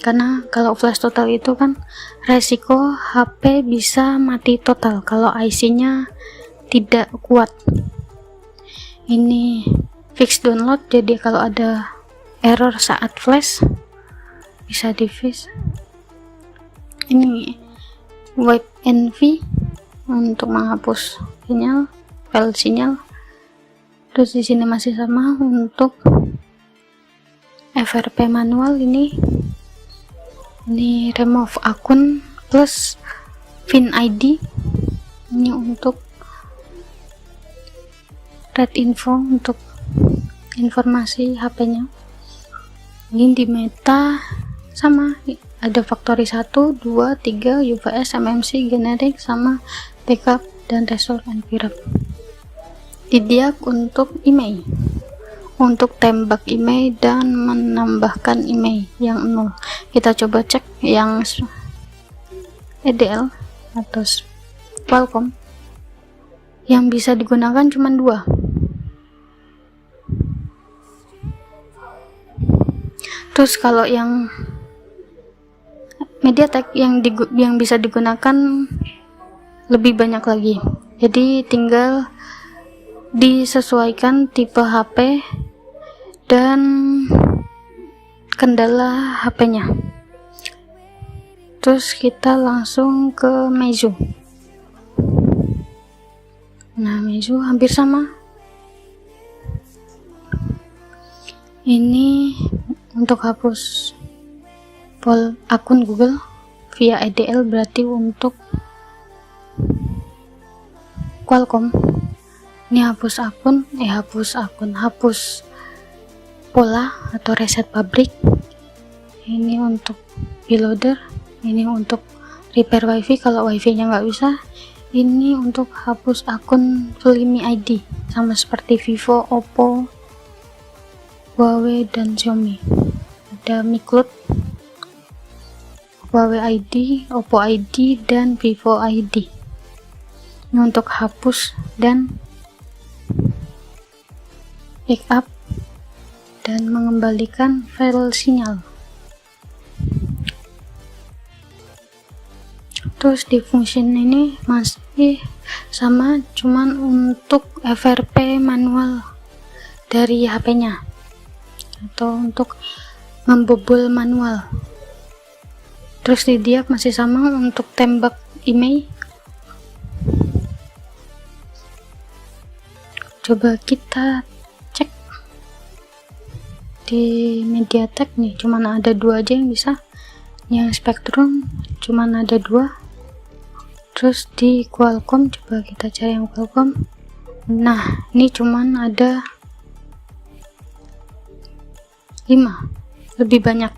Karena kalau flash total itu kan resiko HP bisa mati total kalau IC-nya tidak kuat. Ini fix download, jadi kalau ada error saat flash bisa di fix. Ini wipe NV untuk menghapus sinyal, file sinyal. Terus di sini masih sama untuk FRP manual. Ini remove akun plus pin ID. Ini untuk red info, untuk informasi HP-nya. Ini di meta sama, ada factory 1 2 3, UVS, MMC, generic, sama backup dan restore environment. Di diag untuk email, untuk tembak email dan menambahkan email yang 0. Kita coba cek yang EDL atau Qualcomm yang bisa digunakan cuma 2. Terus kalau yang MediaTek yang bisa digunakan lebih banyak lagi, jadi tinggal disesuaikan tipe HP dan kendala HP-nya. Terus kita langsung ke Meizu. Nah, Meizu hampir sama. Ini untuk hapus akun Google via ADL, berarti untuk Qualcomm. Ini hapus pola atau reset pabrik. Ini untuk bootloader, ini untuk repair wifi kalau wifi nya nggak bisa. Ini untuk hapus akun Flyme ID, sama seperti Vivo, Oppo, Huawei dan Xiaomi. Ada MiCloud, Huawei ID, Oppo ID, dan Vivo ID. Ini untuk hapus dan backup dan mengembalikan file sinyal. Terus di function ini masih sama, cuman untuk FRP manual dari HP-nya atau untuk membobol manual. Terus di diag masih sama untuk tembak email. Coba kita cek di MediaTek nih, cuman ada 2 aja yang bisa. Yang Spectrum cuman ada 2. Terus di Qualcomm, coba kita cari yang Qualcomm. Nah, ini cuman ada 5, lebih banyak.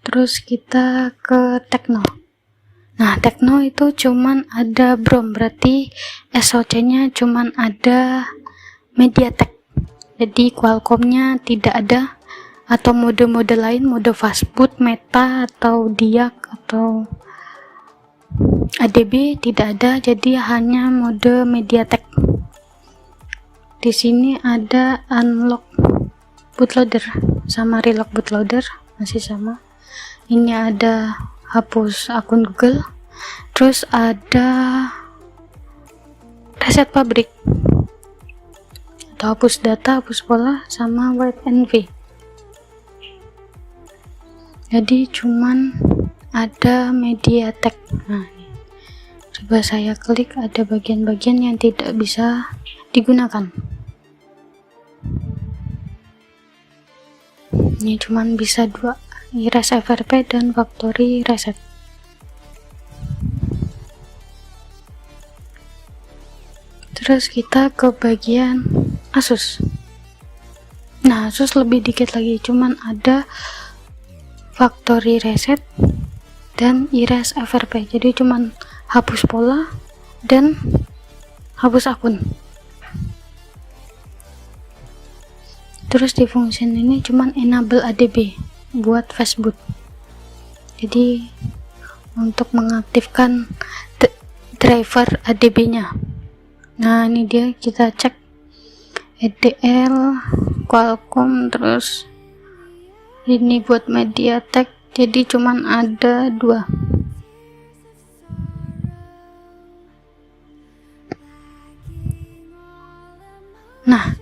Terus kita ke Tecno. Nah, Tecno itu cuman ada Brom, berarti SoC-nya cuman ada MediaTek. Jadi Qualcomm-nya tidak ada, atau mode-mode lain, mode fastboot, meta, atau diag, atau ADB tidak ada, jadi hanya mode MediaTek. Di sini ada unlock bootloader sama relock bootloader, masih sama. Ini ada hapus akun Google, terus ada reset pabrik atau hapus data, hapus pola, sama wipe NV. Jadi cuman ada MediaTek. Nah, ini. Coba saya klik, ada bagian-bagian yang tidak bisa digunakan. Ini cuman bisa 2, erase FRP dan factory reset. Terus kita ke bagian Asus. Nah, Asus lebih dikit lagi, cuman ada factory reset dan erase FRP. Jadi cuman hapus pola dan hapus akun. Terus di function ini cuman enable ADB buat fastboot. Jadi untuk mengaktifkan driver ADB-nya. Nah, ini dia, kita cek ADL, Qualcomm, terus ini buat MediaTek. Jadi cuman ada 2. Nah,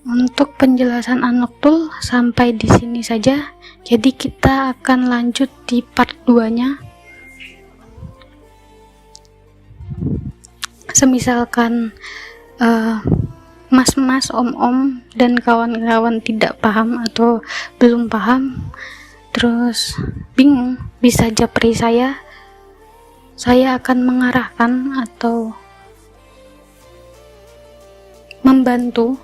untuk penjelasan unlock tool sampai di sini saja. Jadi kita akan lanjut di part 2-nya. Semisalkan mas-mas, om-om, dan kawan-kawan tidak paham atau belum paham, terus bingung, bisa japri saya akan mengarahkan atau membantu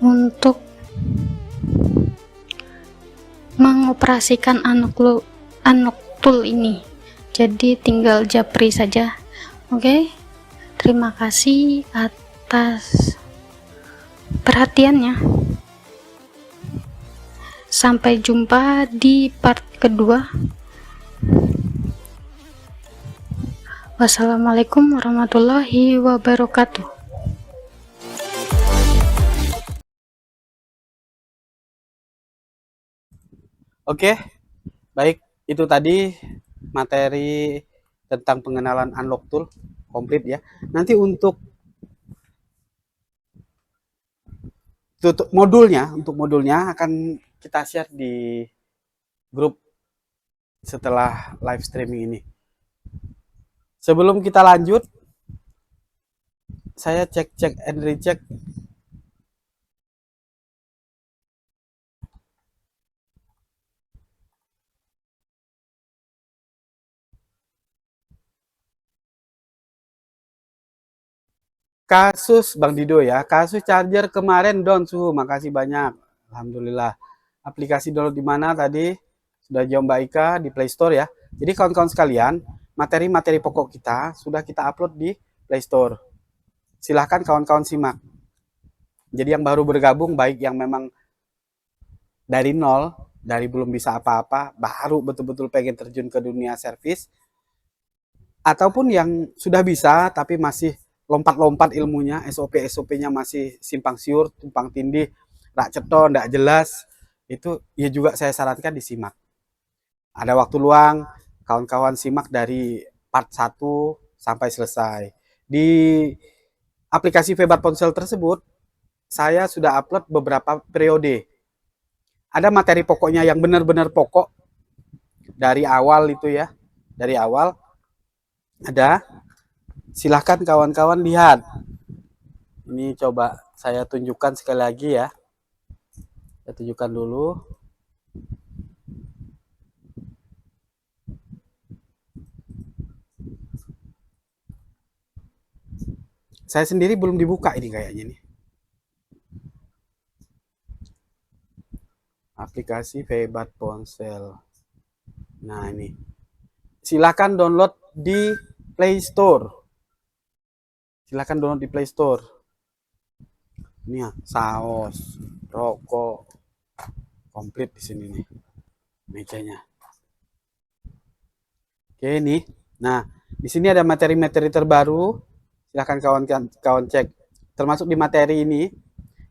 untuk mengoperasikan unlock tool ini. Jadi tinggal japri saja. Oke, terima kasih atas perhatiannya. Sampai jumpa di part kedua. Wassalamualaikum warahmatullahi wabarakatuh. Oke, baik, itu tadi materi tentang pengenalan unlock tool komplit ya. Nanti untuk modulnya akan kita share di grup setelah live streaming ini. Sebelum kita lanjut, saya cek and recheck. Kasus Bang Dido ya, kasus charger kemarin down suhu, makasih banyak. Alhamdulillah. Aplikasi download di mana tadi? Sudah jawab Mbak Ika di Play Store ya. Jadi kawan-kawan sekalian, materi-materi pokok kita sudah kita upload di Play Store. Silahkan kawan-kawan simak. Jadi yang baru bergabung, baik yang memang dari nol, dari belum bisa apa-apa, baru betul-betul pengen terjun ke dunia servis, ataupun yang sudah bisa tapi masih lompat-lompat ilmunya, SOP-SOP-nya masih simpang siur, tumpang tindih, rak ceto, ndak jelas, itu ya juga saya sarankan disimak. Ada waktu luang, kawan-kawan simak dari part 1 sampai selesai. Di aplikasi Febat Ponsel tersebut, saya sudah upload beberapa periode. Ada materi pokoknya yang benar-benar pokok dari awal itu ya, dari awal ada. Silahkan kawan-kawan lihat. Ini coba saya tunjukkan sekali lagi ya. Saya tunjukkan dulu. Saya sendiri belum dibuka ini kayaknya nih. Aplikasi Febat Ponsel. Nah ini. Silahkan download di Play Store. Silahkan download di Play Store. Ini ya, saus, rokok, komplit di sini nih mejanya. Oke nih. Nah, di sini ada materi-materi terbaru. Silahkan kawan-kawan cek. Termasuk di materi ini.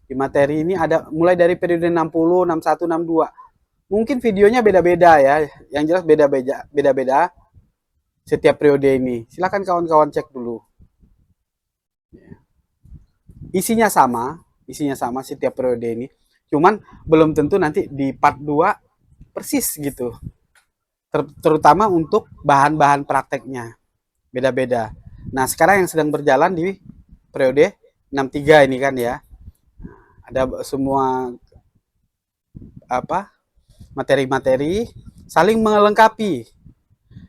Di materi ini ada mulai dari periode 60, 61, 62. Mungkin videonya beda-beda ya. Yang jelas beda-beda setiap periode ini. Silahkan kawan-kawan cek dulu. Isinya sama setiap periode ini. Cuman belum tentu nanti di part 2 persis gitu. Terutama untuk bahan-bahan prakteknya. Beda-beda. Nah, sekarang yang sedang berjalan di periode 63 ini kan ya. Ada semua materi-materi saling melengkapi.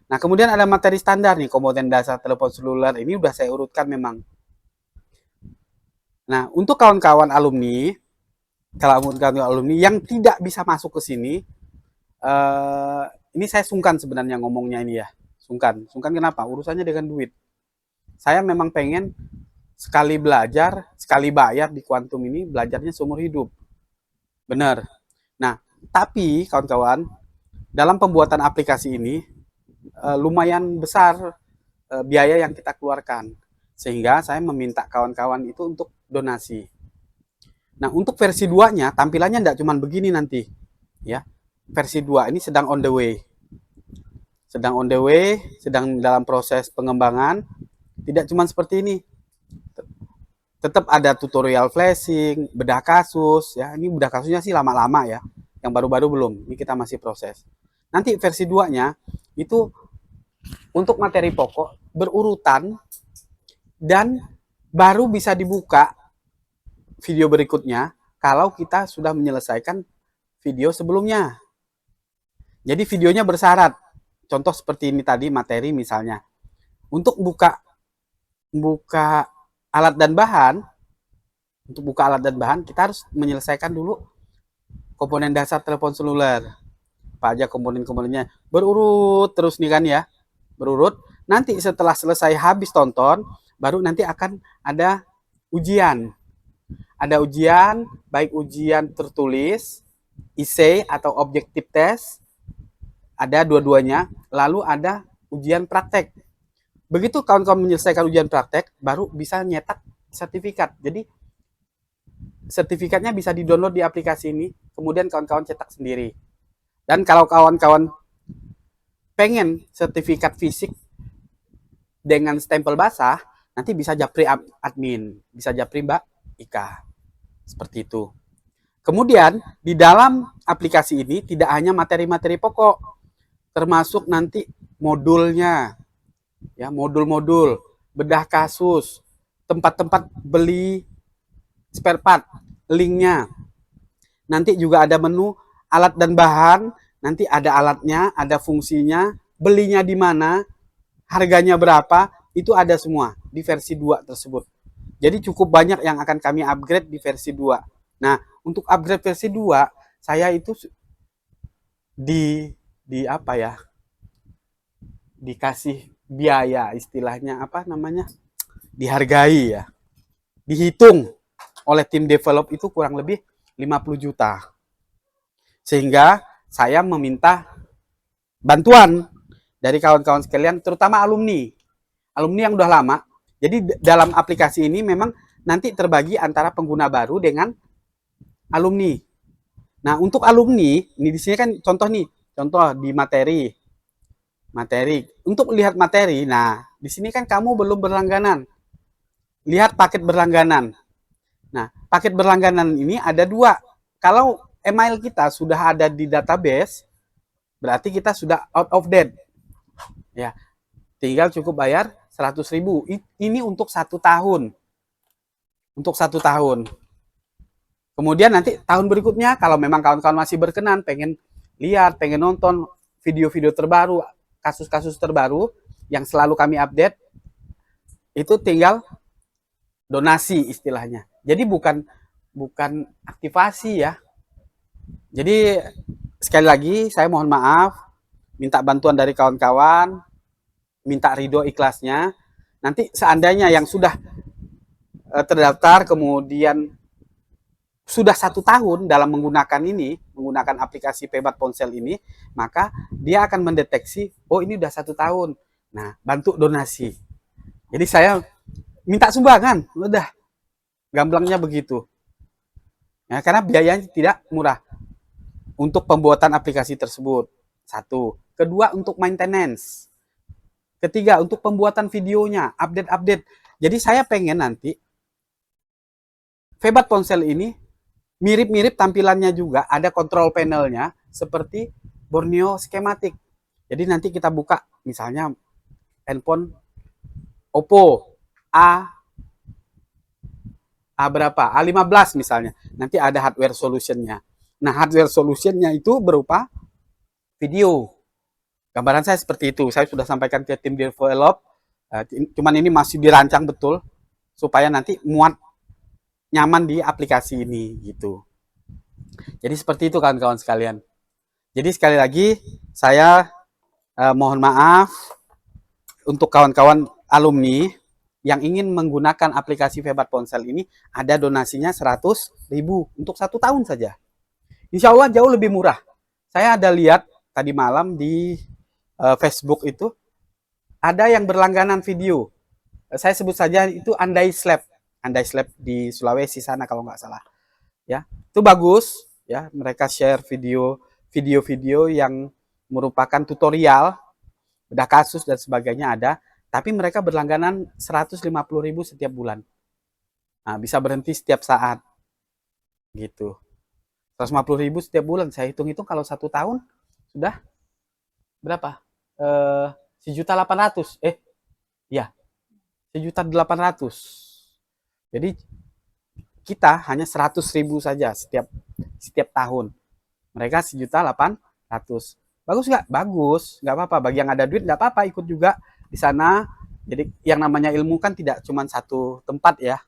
Nah, kemudian ada materi standar nih, komponen dasar telepon seluler. Ini udah saya urutkan memang. Nah, untuk kawan-kawan alumni, yang tidak bisa masuk ke sini, ini saya sungkan sebenarnya ngomongnya ini ya. Sungkan kenapa? Urusannya dengan duit. Saya memang pengen sekali belajar, sekali bayar di Quantum ini, belajarnya seumur hidup. Benar. Nah, tapi kawan-kawan, dalam pembuatan aplikasi ini, lumayan besar biaya yang kita keluarkan. Sehingga saya meminta kawan-kawan itu untuk donasi. Nah, untuk versi 2-nya tampilannya tidak cuma begini nanti. Ya. Versi 2 ini sedang on the way. Sedang dalam proses pengembangan. Tidak cuma seperti ini. Tetap ada tutorial flashing, bedah kasus, ya. Ini bedah kasusnya sih lama-lama ya. Yang baru-baru belum. Ini kita masih proses. Nanti versi 2-nya itu untuk materi pokok berurutan dan baru bisa dibuka video berikutnya kalau kita sudah menyelesaikan video sebelumnya. Jadi videonya bersyarat. Contoh seperti ini tadi materi misalnya. Untuk buka alat dan bahan, kita harus menyelesaikan dulu komponen dasar telepon seluler. Apa aja komponen-komponennya. Berurut terus nih kan ya. Berurut. Nanti setelah selesai habis tonton, baru nanti akan ada ujian. Ada ujian, baik ujian tertulis, essay atau objective test, ada dua-duanya, lalu ada ujian praktek. Begitu kawan-kawan menyelesaikan ujian praktek, baru bisa nyetak sertifikat. Jadi, sertifikatnya bisa di-download di aplikasi ini, kemudian kawan-kawan cetak sendiri. Dan kalau kawan-kawan pengen sertifikat fisik dengan stempel basah, nanti bisa japri admin, bisa japri Mbak Ika. Seperti itu. Kemudian, di dalam aplikasi ini tidak hanya materi-materi pokok, termasuk nanti modulnya. ya, modul-modul, bedah kasus, tempat-tempat beli spare part, linknya. Nanti juga ada menu alat dan bahan, nanti ada alatnya, ada fungsinya, belinya di mana, harganya berapa, itu ada semua di versi 2 tersebut. Jadi cukup banyak yang akan kami upgrade di versi 2. Nah, untuk upgrade versi 2, saya itu di apa ya? Dikasih biaya, istilahnya apa namanya? Dihargai ya. Dihitung oleh tim develop itu kurang lebih 50 juta. Sehingga saya meminta bantuan dari kawan-kawan sekalian, terutama alumni. Alumni yang udah lama. Jadi dalam aplikasi ini memang nanti terbagi antara pengguna baru dengan alumni. Nah, untuk alumni, ini di sini kan contoh nih, contoh di materi. Materi. Untuk melihat materi, nah, di sini kan kamu belum berlangganan. Lihat paket berlangganan. Nah, paket berlangganan ini ada dua. Kalau email kita sudah ada di database, berarti kita sudah out of date. Ya, tinggal cukup bayar 100.000. Ini untuk 1 tahun. Untuk 1 tahun. Kemudian nanti tahun berikutnya, kalau memang kawan-kawan masih berkenan, pengen lihat, pengen nonton video-video terbaru, kasus-kasus terbaru yang selalu kami update, itu tinggal donasi istilahnya. Jadi bukan aktivasi ya. Jadi sekali lagi saya mohon maaf, minta bantuan dari kawan-kawan, minta ridho ikhlasnya. Nanti seandainya yang sudah terdaftar kemudian sudah 1 tahun dalam menggunakan aplikasi Pebat Ponsel ini, maka dia akan mendeteksi, oh ini udah 1 tahun. Nah, bantu donasi. Jadi saya minta sumbangan, udah gamblangnya begitu. Ya, karena biayanya tidak murah untuk pembuatan aplikasi tersebut. 1. Kedua, untuk maintenance. Ketiga, untuk pembuatan videonya, update-update. Jadi saya pengen nanti Pebat Ponsel ini mirip-mirip tampilannya juga, ada kontrol panelnya seperti Borneo Schematic. Jadi nanti kita buka misalnya handphone Oppo A berapa? A15 misalnya. Nanti ada hardware solutionnya. Nah, hardware solutionnya itu berupa video. Gambaran saya seperti itu. Saya sudah sampaikan ke tim develop. Cuman ini masih dirancang betul supaya nanti muat nyaman di aplikasi ini gitu. Jadi seperti itu kawan-kawan sekalian. Jadi sekali lagi saya mohon maaf untuk kawan-kawan alumni yang ingin menggunakan aplikasi Pebat Ponsel ini, ada donasinya 100.000 untuk 1 tahun saja. Insya Allah jauh lebih murah. Saya ada lihat tadi malam di Facebook itu ada yang berlangganan video. Saya sebut saja itu Andai Slab di Sulawesi sana kalau nggak salah. Ya, itu bagus. Ya, mereka share video-video yang merupakan tutorial, bedah kasus dan sebagainya ada. Tapi mereka berlangganan 150.000 setiap bulan. Nah, bisa berhenti setiap saat. Gitu. 150.000 setiap bulan. Saya hitung-hitung kalau 1 tahun sudah berapa? 1.800.000. Ya, 1.800.000. Jadi kita hanya 100.000 saja setiap tahun. Mereka 1.800.000. Bagus nggak? Bagus. Nggak apa-apa. Bagi yang ada duit nggak apa-apa ikut juga di sana. Jadi yang namanya ilmu kan tidak cuma satu tempat ya.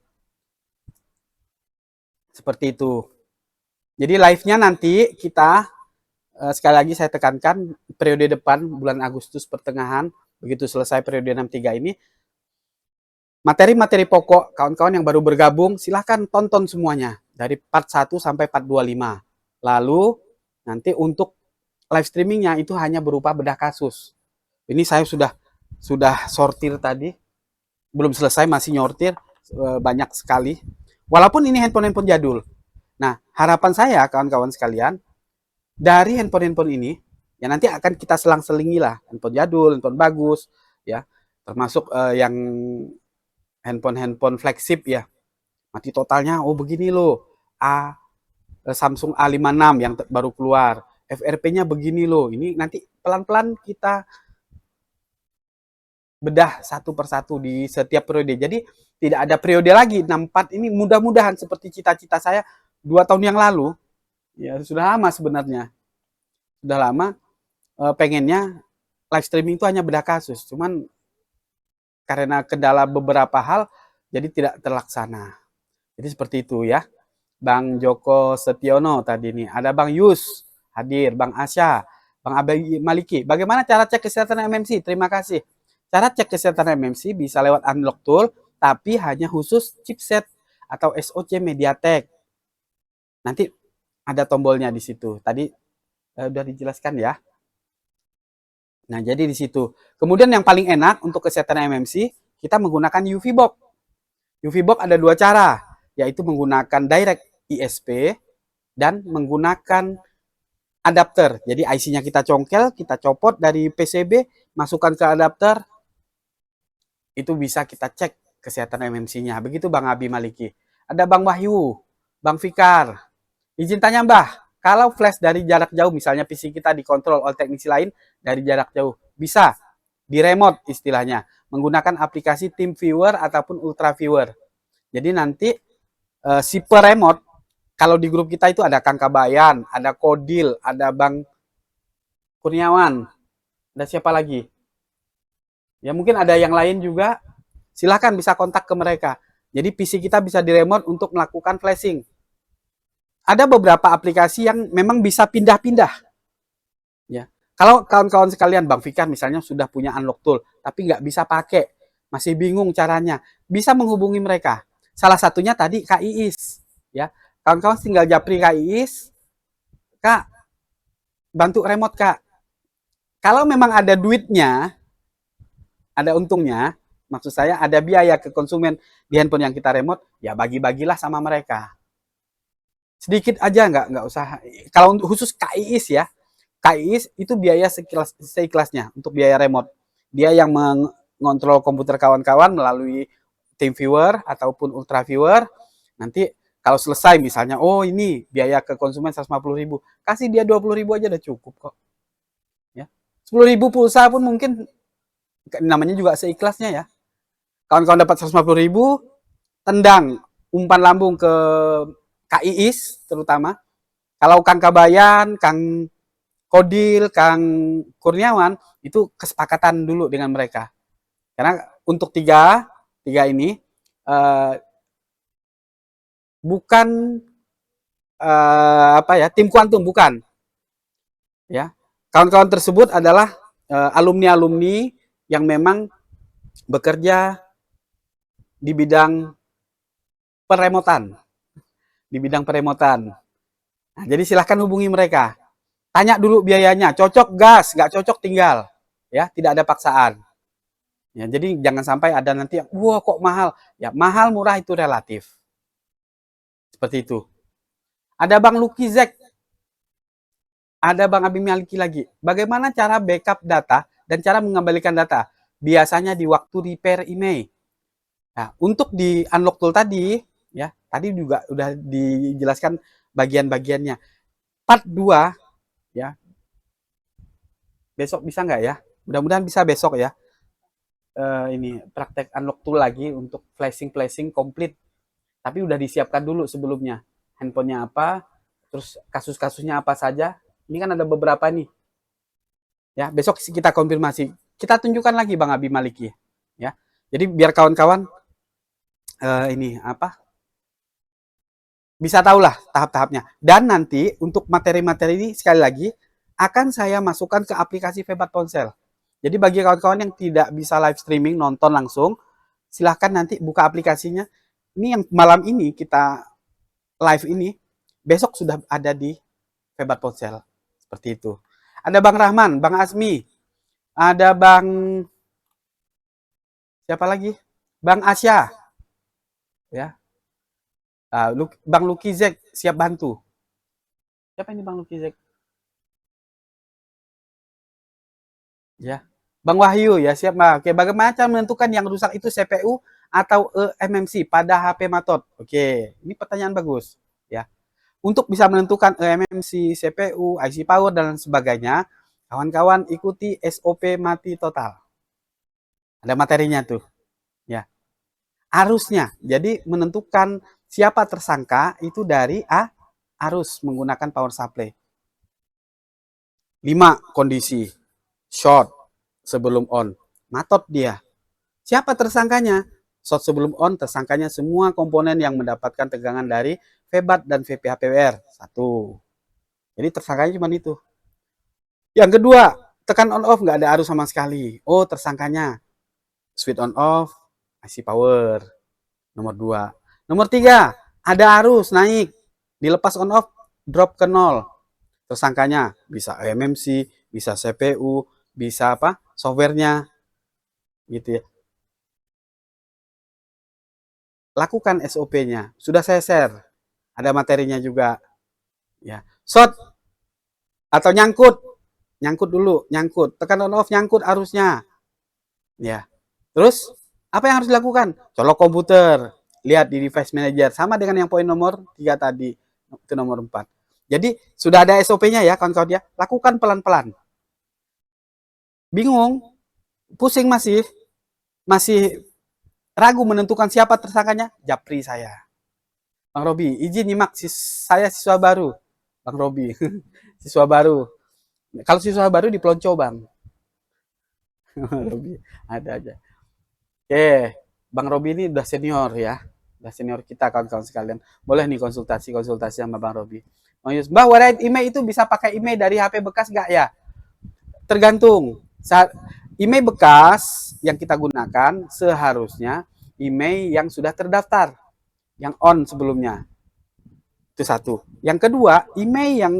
Seperti itu. Jadi live-nya nanti kita sekali lagi saya tekankan periode depan bulan Agustus pertengahan, begitu selesai periode 63 ini, materi-materi pokok kawan-kawan yang baru bergabung silahkan tonton semuanya dari part 1 sampai part 25. Lalu nanti untuk live streamingnya itu hanya berupa bedah kasus. Ini saya sudah sortir tadi, belum selesai masih nyortir banyak sekali. Walaupun ini handphone jadul. Nah, harapan saya kawan-kawan sekalian, dari handphone ini ya nanti akan kita selang-selingi lah, handphone jadul, handphone bagus ya, termasuk yang handphone flagship ya. Mati totalnya oh begini loh. Samsung A56 yang baru keluar. FRP-nya begini loh. Ini nanti pelan-pelan kita bedah satu persatu di setiap periode. Jadi tidak ada periode lagi. 64 ini mudah-mudahan seperti cita-cita saya 2 tahun yang lalu. Ya sudah lama sebenarnya. Sudah lama pengennya live streaming itu hanya bedah kasus. Cuman karena kendala beberapa hal jadi tidak terlaksana. Jadi seperti itu ya. Bang Joko Setiono tadi nih. Ada Bang Yus hadir, Bang Asya, Bang Abi Maliki. Bagaimana cara cek kesehatan MMC? Terima kasih. Cara cek kesehatan MMC bisa lewat Unlock Tool, tapi hanya khusus chipset atau SoC MediaTek. Nanti ada tombolnya di situ. Tadi udah dijelaskan ya. Nah, jadi di situ. Kemudian yang paling enak untuk kesehatan MMC, kita menggunakan UV Box. UV Box ada 2 cara, yaitu menggunakan direct ISP dan menggunakan adapter. Jadi IC-nya kita congkel, kita copot dari PCB, masukkan ke adapter, itu bisa kita cek kesehatan MMC-nya. Begitu Bang Abi Maliki. Ada Bang Wahyu, Bang Fikar. Izin tanya Mbah, kalau flash dari jarak jauh, misalnya PC kita dikontrol oleh teknisi lain dari jarak jauh, bisa di remote istilahnya, menggunakan aplikasi TeamViewer ataupun UltraViewer. Jadi nanti si remote, kalau di grup kita itu ada Kang Kabayan, ada Kodil, ada Bang Kurniawan, ada siapa lagi? Ya mungkin ada yang lain juga, silahkan bisa kontak ke mereka. Jadi PC kita bisa di remote untuk melakukan flashing. Ada beberapa aplikasi yang memang bisa pindah-pindah. Ya, kalau kawan-kawan sekalian, Bang Fikar misalnya sudah punya Unlock Tool, tapi nggak bisa pakai, masih bingung caranya, bisa menghubungi mereka. Salah satunya tadi Kak Iis. Ya, kawan-kawan tinggal japri Kak Iis, Kak, bantu remote Kak. Kalau memang ada duitnya, ada untungnya, maksud saya ada biaya ke konsumen di handphone yang kita remote, ya bagi-bagilah sama mereka. Sedikit aja, nggak usah. Kalau khusus KIIS ya, KIIS itu biaya seikhlasnya untuk biaya remote. Dia yang mengontrol komputer kawan-kawan melalui TeamViewer ataupun UltraViewer. Nanti kalau selesai misalnya, oh ini biaya ke konsumen 150.000, kasih dia 20.000 aja udah cukup kok. Ya, 10.000 pulsa pun mungkin namanya juga seikhlasnya ya. Kawan-kawan dapat 150.000, tendang umpan lambung ke KIIS terutama. Kalau Kang Kabayan, Kang Kodil, Kang Kurniawan, itu kesepakatan dulu dengan mereka. Karena untuk tiga ini bukan tim kuantum, bukan. Ya, kawan-kawan tersebut adalah alumni-alumni yang memang bekerja di bidang peremotan. Nah, jadi silahkan hubungi mereka. Tanya dulu biayanya, cocok gas, nggak cocok tinggal. Ya, tidak ada paksaan. Ya, jadi jangan sampai ada nanti yang, wah kok mahal. Ya, mahal murah itu relatif. Seperti itu. Ada Bang Lucky Zek. Ada Bang Abi Maliki lagi. Bagaimana cara backup data dan cara mengembalikan data? Biasanya di waktu repair email. Nah, untuk di Unlock Tool tadi, ya, tadi juga udah dijelaskan bagian-bagiannya. Part 2, ya. Besok bisa nggak ya? Mudah-mudahan bisa besok ya. Ini praktek Unlock Tool lagi untuk flashing komplit. Tapi udah disiapkan dulu sebelumnya. Handphonenya apa, terus kasus-kasusnya apa saja. Ini kan ada beberapa nih. Ya, besok kita konfirmasi. Kita tunjukkan lagi Bang Abi Maliki, ya. Jadi biar kawan-kawan ini apa? Bisa tahulah tahap-tahapnya. Dan nanti untuk materi-materi ini sekali lagi akan saya masukkan ke aplikasi Febat Ponsel. Jadi bagi kawan-kawan yang tidak bisa live streaming nonton langsung, silahkan nanti buka aplikasinya. Ini yang malam ini kita live ini, besok sudah ada di Febat Ponsel. Seperti itu. Ada Bang Rahman, Bang Asmi, ada Bang siapa lagi? Bang Asya, ya. Bang Lucky Zek siap bantu. Siapa ini Bang Lucky Zek? Ya. Bang Wahyu ya siap Mbak. Oke, bagaimana cara menentukan yang rusak itu CPU atau eMMC pada HP Matot? Oke, ini pertanyaan bagus ya. Untuk bisa menentukan eMMC, CPU, IC power dan sebagainya, kawan-kawan ikuti SOP mati total. Ada materinya tuh, ya. Arusnya. Jadi menentukan siapa tersangka itu dari arus menggunakan power supply. 5 kondisi. Short sebelum on. Matot dia. Siapa tersangkanya? Short sebelum on, tersangkanya semua komponen yang mendapatkan tegangan dari VBAT dan VPH-PWR. 1. Jadi tersangkanya cuma itu. Yang kedua, tekan on off nggak ada arus sama sekali. Oh, tersangkanya switch on off, IC power. Nomor 2. Nomor 3, ada arus naik. Dilepas on off, drop ke 0. Tersangkanya bisa MMC, bisa CPU, bisa apa? Softwarenya gitu ya. Lakukan SOP-nya. Sudah saya share. Ada materinya juga. Ya. Short atau nyangkut. Nyangkut dulu, nyangkut. Tekan on off, nyangkut arusnya. Ya. Terus apa yang harus dilakukan? Colok komputer, lihat di device manager sama dengan yang poin nomor 3 tadi. Itu nomor 4. Jadi sudah ada SOP-nya ya kawan-kawan ya. Lakukan pelan-pelan. Bingung? Pusing masih ragu menentukan siapa tersangkanya? Japri saya. Bang Robi, izin nyimak, saya siswa baru. Bang Robi, siswa baru. Kalau siswa baru di Pelonco, Bang. Robi, ada aja. Oke, Bang Robi ini udah senior ya. Udah senior kita kawan-kawan sekalian. Boleh nih konsultasi sama Bang Robi. Mbak, warna email itu bisa pakai email dari HP bekas nggak ya? Tergantung. Saat email bekas yang kita gunakan seharusnya email yang sudah terdaftar, yang on sebelumnya. Itu satu. Yang kedua, email yang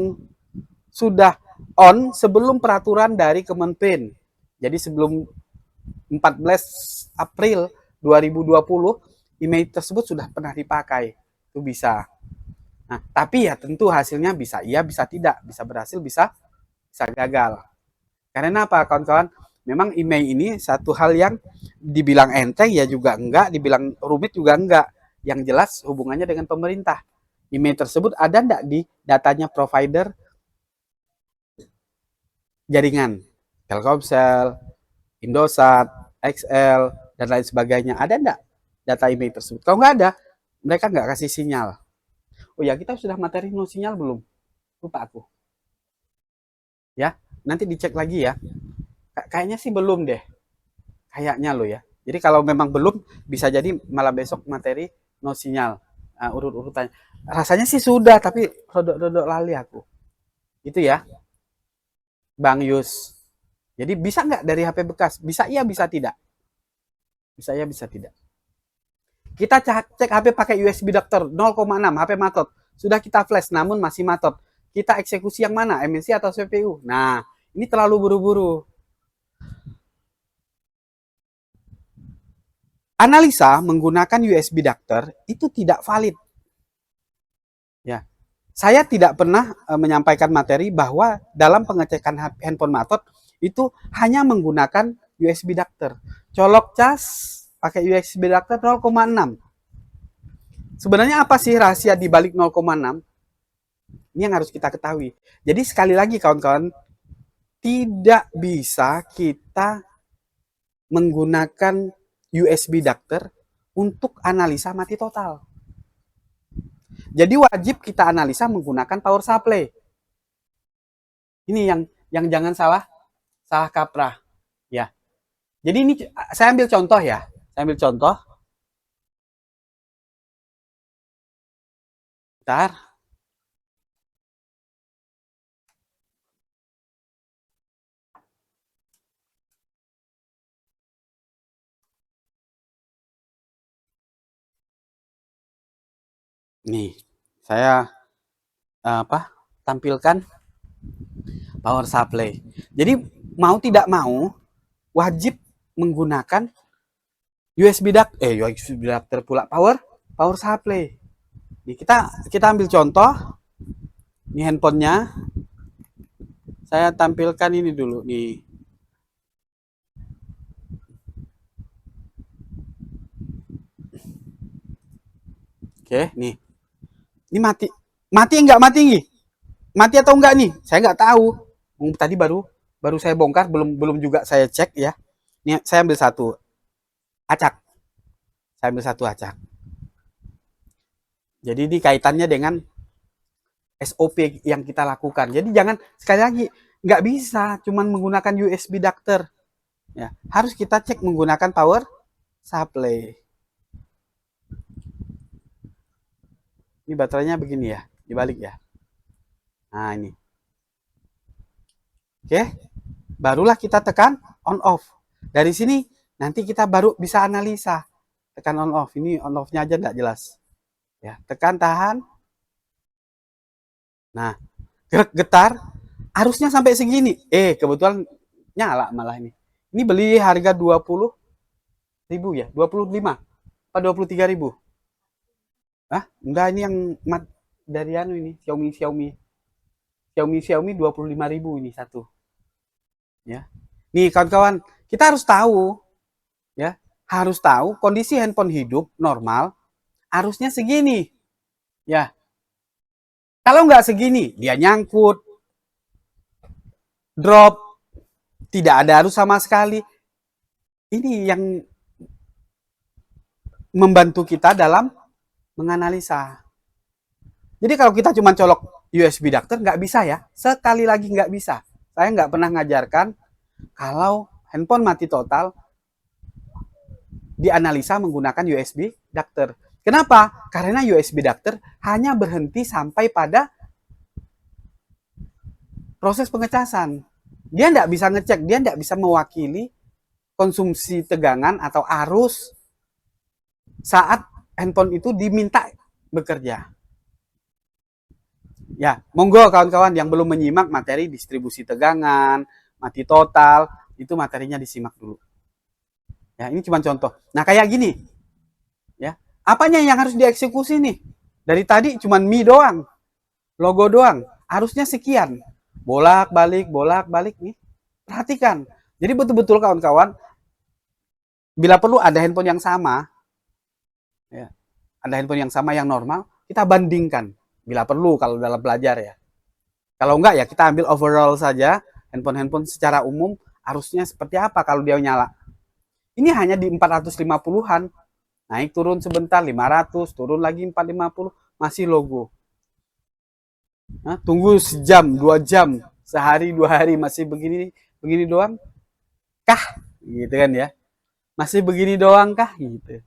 sudah on sebelum peraturan dari Kemenprin. Jadi sebelum 14 April 2020, email tersebut sudah pernah dipakai. Itu bisa. Nah, tapi ya tentu hasilnya bisa iya, bisa tidak. Bisa berhasil, bisa gagal. Karena apa, kawan-kawan? Memang email ini satu hal yang dibilang enteng ya juga enggak, dibilang rumit juga enggak. Yang jelas hubungannya dengan pemerintah. Email tersebut ada enggak di datanya provider jaringan? Telkomsel, Indosat, XL, dan lain sebagainya. Ada enggak data email tersebut? Kalau enggak ada, mereka enggak kasih sinyal. Oh ya, kita sudah materi no sinyal belum? Lupa aku. Ya, nanti dicek lagi ya. Kayaknya sih belum deh. Kayaknya lo ya. Jadi kalau memang belum, bisa jadi malah besok materi no sinyal. Urut-urutannya. Rasanya sih sudah, tapi rodok-rodok lali aku. Itu ya, Bang Yus. Jadi bisa nggak dari HP bekas? Bisa iya, bisa tidak. Bisa iya, bisa tidak. Kita cek HP pakai USB adapter 0,6, HP matot. Sudah kita flash, namun masih matot. Kita eksekusi yang mana? MNC atau CPU? Nah, ini terlalu buru-buru. Analisa menggunakan USB adapter itu tidak valid. Ya, saya tidak pernah menyampaikan materi bahwa dalam pengecekan handphone matot itu hanya menggunakan USB adapter. Colok cas pakai USB adapter 0,6. Sebenarnya apa sih rahasia di balik 0,6? Ini yang harus kita ketahui. Jadi sekali lagi kawan-kawan, tidak bisa kita menggunakan USB adapter untuk analisa mati total. Jadi wajib kita analisa menggunakan power supply. Ini yang jangan salah kaprah ya. Jadi ini saya ambil contoh ya. Saya ambil contoh. Bentar. Nih, saya tampilkan power supply. Jadi mau tidak mau wajib menggunakan USB adapter pula power supply. Nih, kita ambil contoh. Ini handphonenya. Saya tampilkan ini dulu nih. Oke, nih. Ini mati. Mati enggak mati nih? Mati atau enggak nih? Saya enggak tahu. Tadi baru saya bongkar, belum juga saya cek ya. Nih, saya ambil satu. acak. Saya ambil satu acak. Jadi ini kaitannya dengan SOP yang kita lakukan. Jadi jangan, sekali lagi, nggak bisa cuman menggunakan USB adapter. Ya, harus kita cek menggunakan power supply. Ini baterainya begini ya, dibalik ya. Nah ini. Oke, barulah kita tekan on off. Dari sini nanti kita baru bisa analisa. Tekan on off. Ini on off-nya aja nggak jelas. Ya, tekan tahan. Nah, getar, arusnya sampai segini. Kebetulan nyala malah ini. Ini beli harga 20.000 ya, 25 apa 23.000. Enggak, ini yang dari anu ini, Xiaomi 25.000 ini satu. Ya. Nih kawan-kawan, kita harus tahu ya, harus tahu kondisi handphone hidup normal arusnya segini. Ya. Kalau nggak segini, dia nyangkut, drop, tidak ada arus sama sekali. Ini yang membantu kita dalam menganalisa. Jadi kalau kita cuma colok USB adapter nggak bisa ya. Sekali lagi nggak bisa. Saya nggak pernah ngajarkan kalau handphone mati total dianalisa menggunakan USB adapter. Kenapa? Karena USB adapter hanya berhenti sampai pada proses pengecasan. Dia nggak bisa ngecek, dia nggak bisa mewakili konsumsi tegangan atau arus saat handphone itu diminta bekerja. Ya, monggo kawan-kawan yang belum menyimak materi distribusi tegangan, mati total, itu materinya disimak dulu. Ya, ini cuma contoh. Nah, kayak gini. Ya. Apanya yang harus dieksekusi nih? Dari tadi cuma Mi doang. Logo doang. Harusnya sekian. Bolak-balik nih. Perhatikan. Jadi betul-betul kawan-kawan, bila perlu ada handphone yang sama, ya, ada handphone yang sama yang normal, kita bandingkan. Bila perlu kalau dalam belajar ya. Kalau enggak ya kita ambil overall saja, handphone-handphone secara umum harusnya seperti apa kalau dia nyala. Ini hanya di 450-an. Naik turun sebentar 500, turun lagi 450, masih logo. Nah, tunggu sejam, 2 jam, sehari 2 hari masih begini doang. Kah? Gitu kan ya. Masih begini doang kah? Gitu.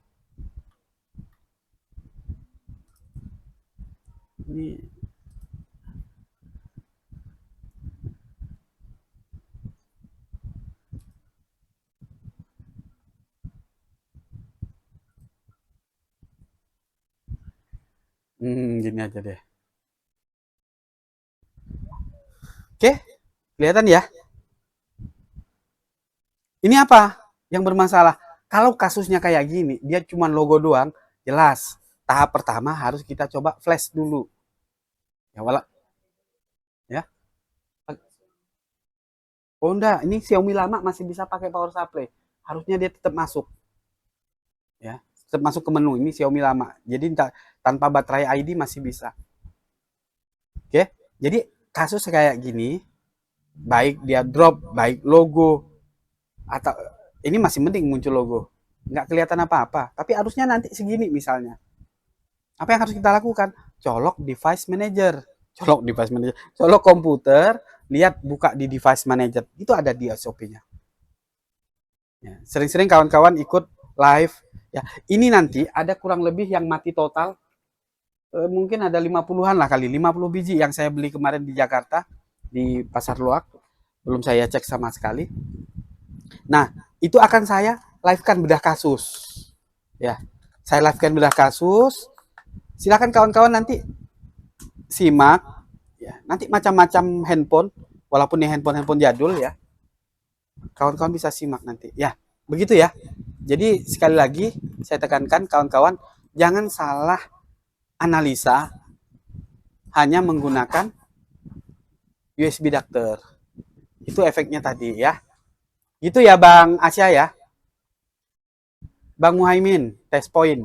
Ini gini aja deh. Oke, kelihatan ya. Ini apa yang bermasalah? Kalau kasusnya kayak gini, dia cuma logo doang, jelas. Tahap pertama harus kita coba flash dulu. Ya, ya. Oh enggak, ini Xiaomi lama masih bisa pakai power supply. Harusnya dia tetap masuk. Ya, tetap masuk ke menu. Ini Xiaomi lama. Jadi tanpa baterai ID masih bisa. Oke. Jadi kasus kayak gini, baik dia drop, baik logo, atau ini masih mending muncul logo. Nggak kelihatan apa-apa. Tapi harusnya nanti segini misalnya. Apa yang harus kita lakukan? Colok device manager. Colok komputer, lihat buka di device manager. Itu ada di SOP-nya. Ya, sering-sering kawan-kawan ikut live. Ya, ini nanti ada kurang lebih yang mati total. Mungkin ada 50-an lah kali, 50 biji yang saya beli kemarin di Jakarta di Pasar Loak. Belum saya cek sama sekali. Nah, itu akan saya live-kan bedah kasus. Ya, saya live-kan bedah kasus. Silakan kawan-kawan nanti simak. Ya, nanti macam-macam handphone, walaupun ini handphone jadul ya. Kawan-kawan bisa simak nanti. Ya, begitu ya. Jadi sekali lagi saya tekankan kawan-kawan, jangan salah analisa hanya menggunakan USB adapter. Itu efeknya tadi ya. Gitu ya Bang Asya ya. Bang Muhaimin, test point.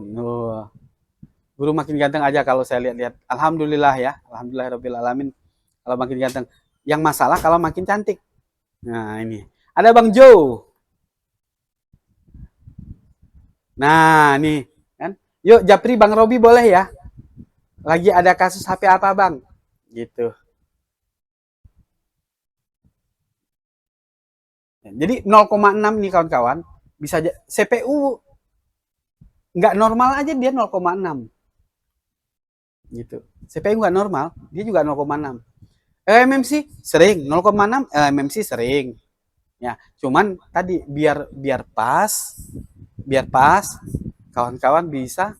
Guru makin ganteng aja kalau saya lihat-lihat. Alhamdulillah ya. Alhamdulillahirobbilalamin. Kalau makin ganteng. Yang masalah kalau makin cantik. Nah ini. Ada Bang Joe. Nah, nih kan. Yuk Japri, Bang Robi boleh ya? Lagi ada kasus HP apa, Bang? Gitu. Jadi 0,6 nih kawan-kawan, bisa CPU nggak normal aja dia 0,6 gitu. CPU nggak normal, dia juga 0,6. MMC sering 0,6 MMC sering. Ya, cuman tadi biar pas kawan-kawan bisa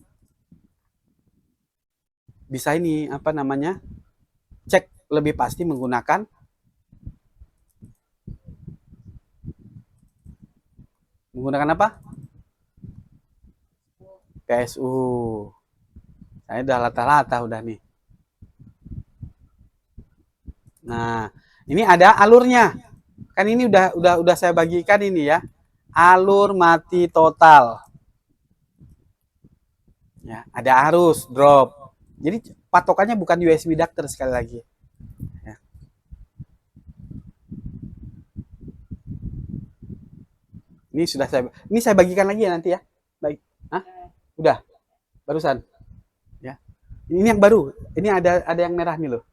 bisa ini apa namanya? Cek lebih pasti menggunakan apa? PSU. Saya udah latah-latah udah nih. Nah, ini ada alurnya. Kan ini udah saya bagikan ini ya. Alur mati total. Ya, ada arus, drop. Jadi patokannya bukan USB adapter sekali lagi. Ya. Ini saya bagikan lagi ya nanti ya. Baik. Hah? Udah, barusan. Ya. Ini yang baru. Ini ada yang merah nih loh.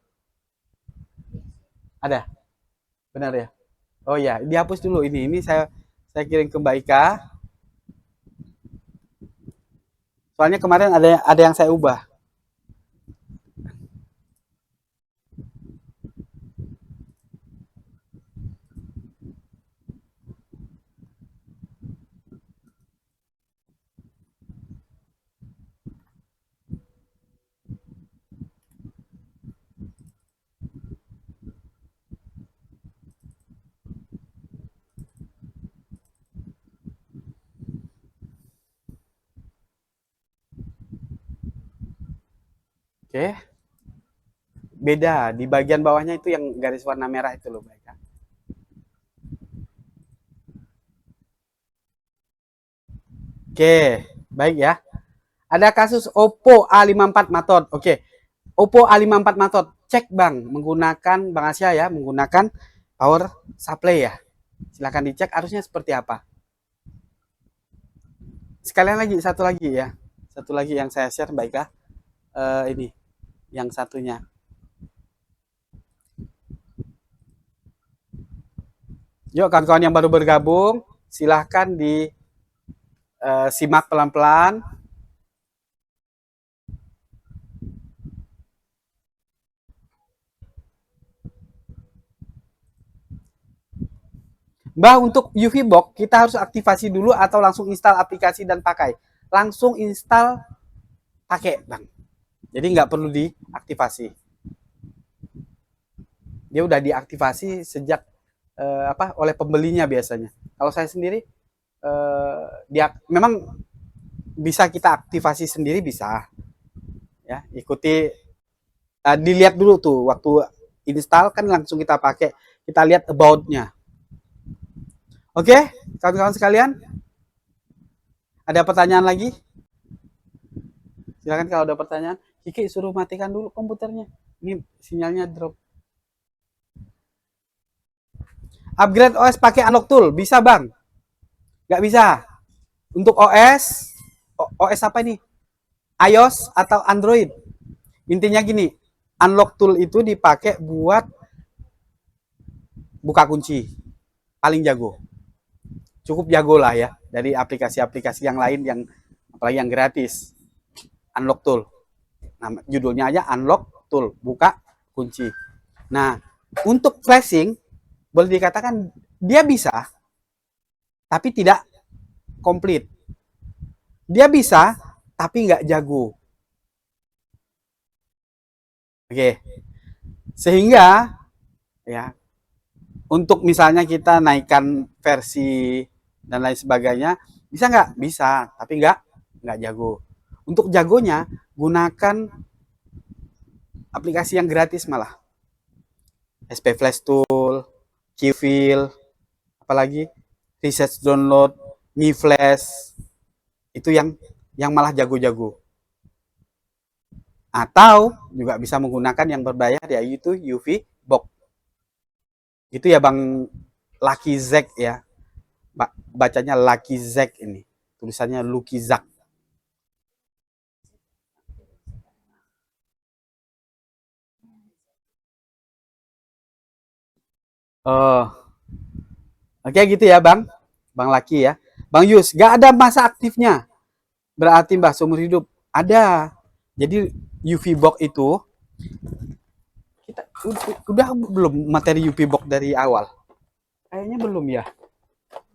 Ada. Benar ya? Oh ya, dihapus dulu ini. Ini saya kirim ke Mbak Ika. Soalnya kemarin ada yang saya ubah. Oke. Beda di bagian bawahnya itu yang garis warna merah itu loh, Mbak Ika. Oke, baik ya. Ada kasus Oppo A54 Matot. Oke. Oppo A54 Matot. Cek Bang, menggunakan Bang Asia ya, menggunakan power supply ya. Silahkan dicek arusnya seperti apa. Sekalian lagi, satu lagi ya. Satu lagi yang saya share Mbak Ika. Ini, yang satunya. Yuk kawan-kawan yang baru bergabung, silahkan simak pelan-pelan. Mbak, untuk UV Box kita harus aktivasi dulu atau langsung install aplikasi dan pakai? Langsung install pakai, Bang. Jadi nggak perlu diaktifasi. Dia udah diaktifasi sejak oleh pembelinya biasanya. Kalau saya sendiri dia memang bisa kita aktivasi sendiri bisa. Ya, ikuti dilihat dulu tuh waktu install kan langsung kita pakai. Kita lihat about-nya. Oke, kawan-kawan sekalian, ada pertanyaan lagi? Silakan kalau ada pertanyaan. Kiki suruh matikan dulu komputernya. Ini sinyalnya drop. Upgrade OS pakai unlock tool, bisa Bang? Nggak bisa. Untuk OS apa ini? iOS atau Android? Intinya gini, unlock tool itu dipakai buat buka kunci. Paling jago. Cukup jago lah ya dari aplikasi-aplikasi yang lain yang apalagi yang gratis. Unlock tool. Nah, judulnya aja unlock tool, buka kunci. Nah, untuk flashing boleh dikatakan dia bisa tapi tidak komplit. Dia bisa tapi nggak jago. Oke. Sehingga ya untuk misalnya kita naikkan versi dan lain sebagainya bisa nggak? Bisa, tapi nggak jago. Untuk jagonya gunakan aplikasi yang gratis malah. SP Flash Tool, Qfil, apalagi Research Download, Mi Flash, itu yang malah jago-jago. Atau juga bisa menggunakan yang berbayar yaitu UV Box. Itu ya Bang Lucky Zack ya. Bacanya Lucky Zack ini. tulisannya Lucky Zak. Oh, oke gitu ya Bang, Bang Laki ya. Bang Yus, gak ada masa aktifnya. Berarti Mbah seumur hidup. Ada. Jadi UV box itu kita udah belum materi UV box dari awal. Kayaknya belum ya.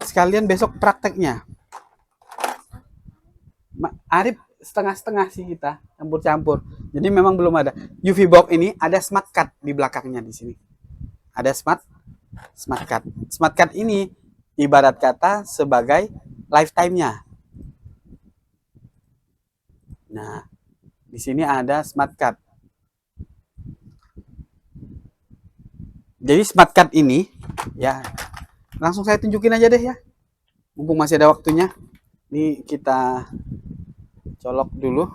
Sekalian besok prakteknya. Arif setengah-setengah sih kita, campur-campur. Jadi memang belum ada. UV box ini ada smart card di belakangnya di sini. Ada smart card. Smart card ini ibarat kata sebagai lifetime-nya. Nah, di sini ada smart card. Jadi smart card ini ya langsung saya tunjukin aja deh ya. Mumpung masih ada waktunya. Ini kita colok dulu.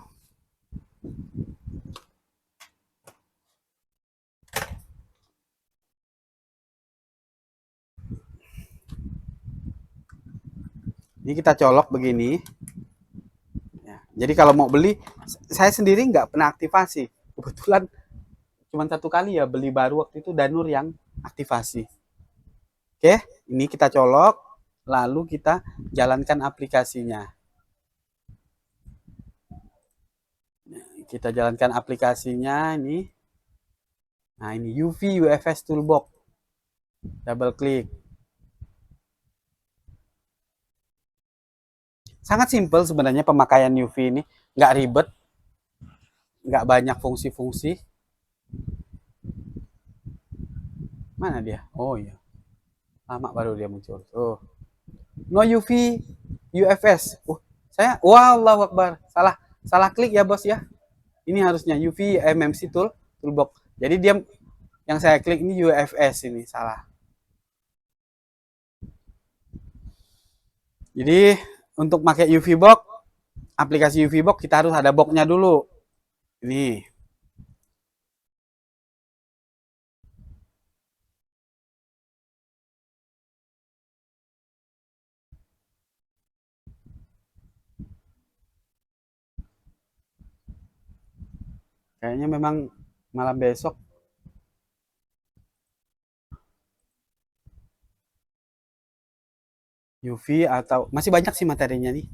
Ini kita colok begini. Ya, jadi kalau mau beli, saya sendiri nggak pernah aktivasi. Kebetulan cuma satu kali ya beli baru waktu itu Danur yang aktivasi. Oke, ini kita colok, lalu kita jalankan aplikasinya. Kita jalankan aplikasinya ini. Nah ini UV UFS Toolbox. Double klik. Sangat simpel sebenarnya pemakaian UV ini, nggak ribet, nggak banyak fungsi-fungsi. Mana dia? Oh iya, lama baru dia muncul. Oh, no UV UFS. Saya, Allahu Akbar, salah klik ya bos ya. Ini harusnya UV MMC Toolbox. Jadi dia yang saya klik ini UFS ini salah. Jadi untuk pakai UV box, aplikasi UV box kita harus ada boxnya dulu. Ini. Kayaknya memang malam besok UV atau masih banyak sih materinya nih.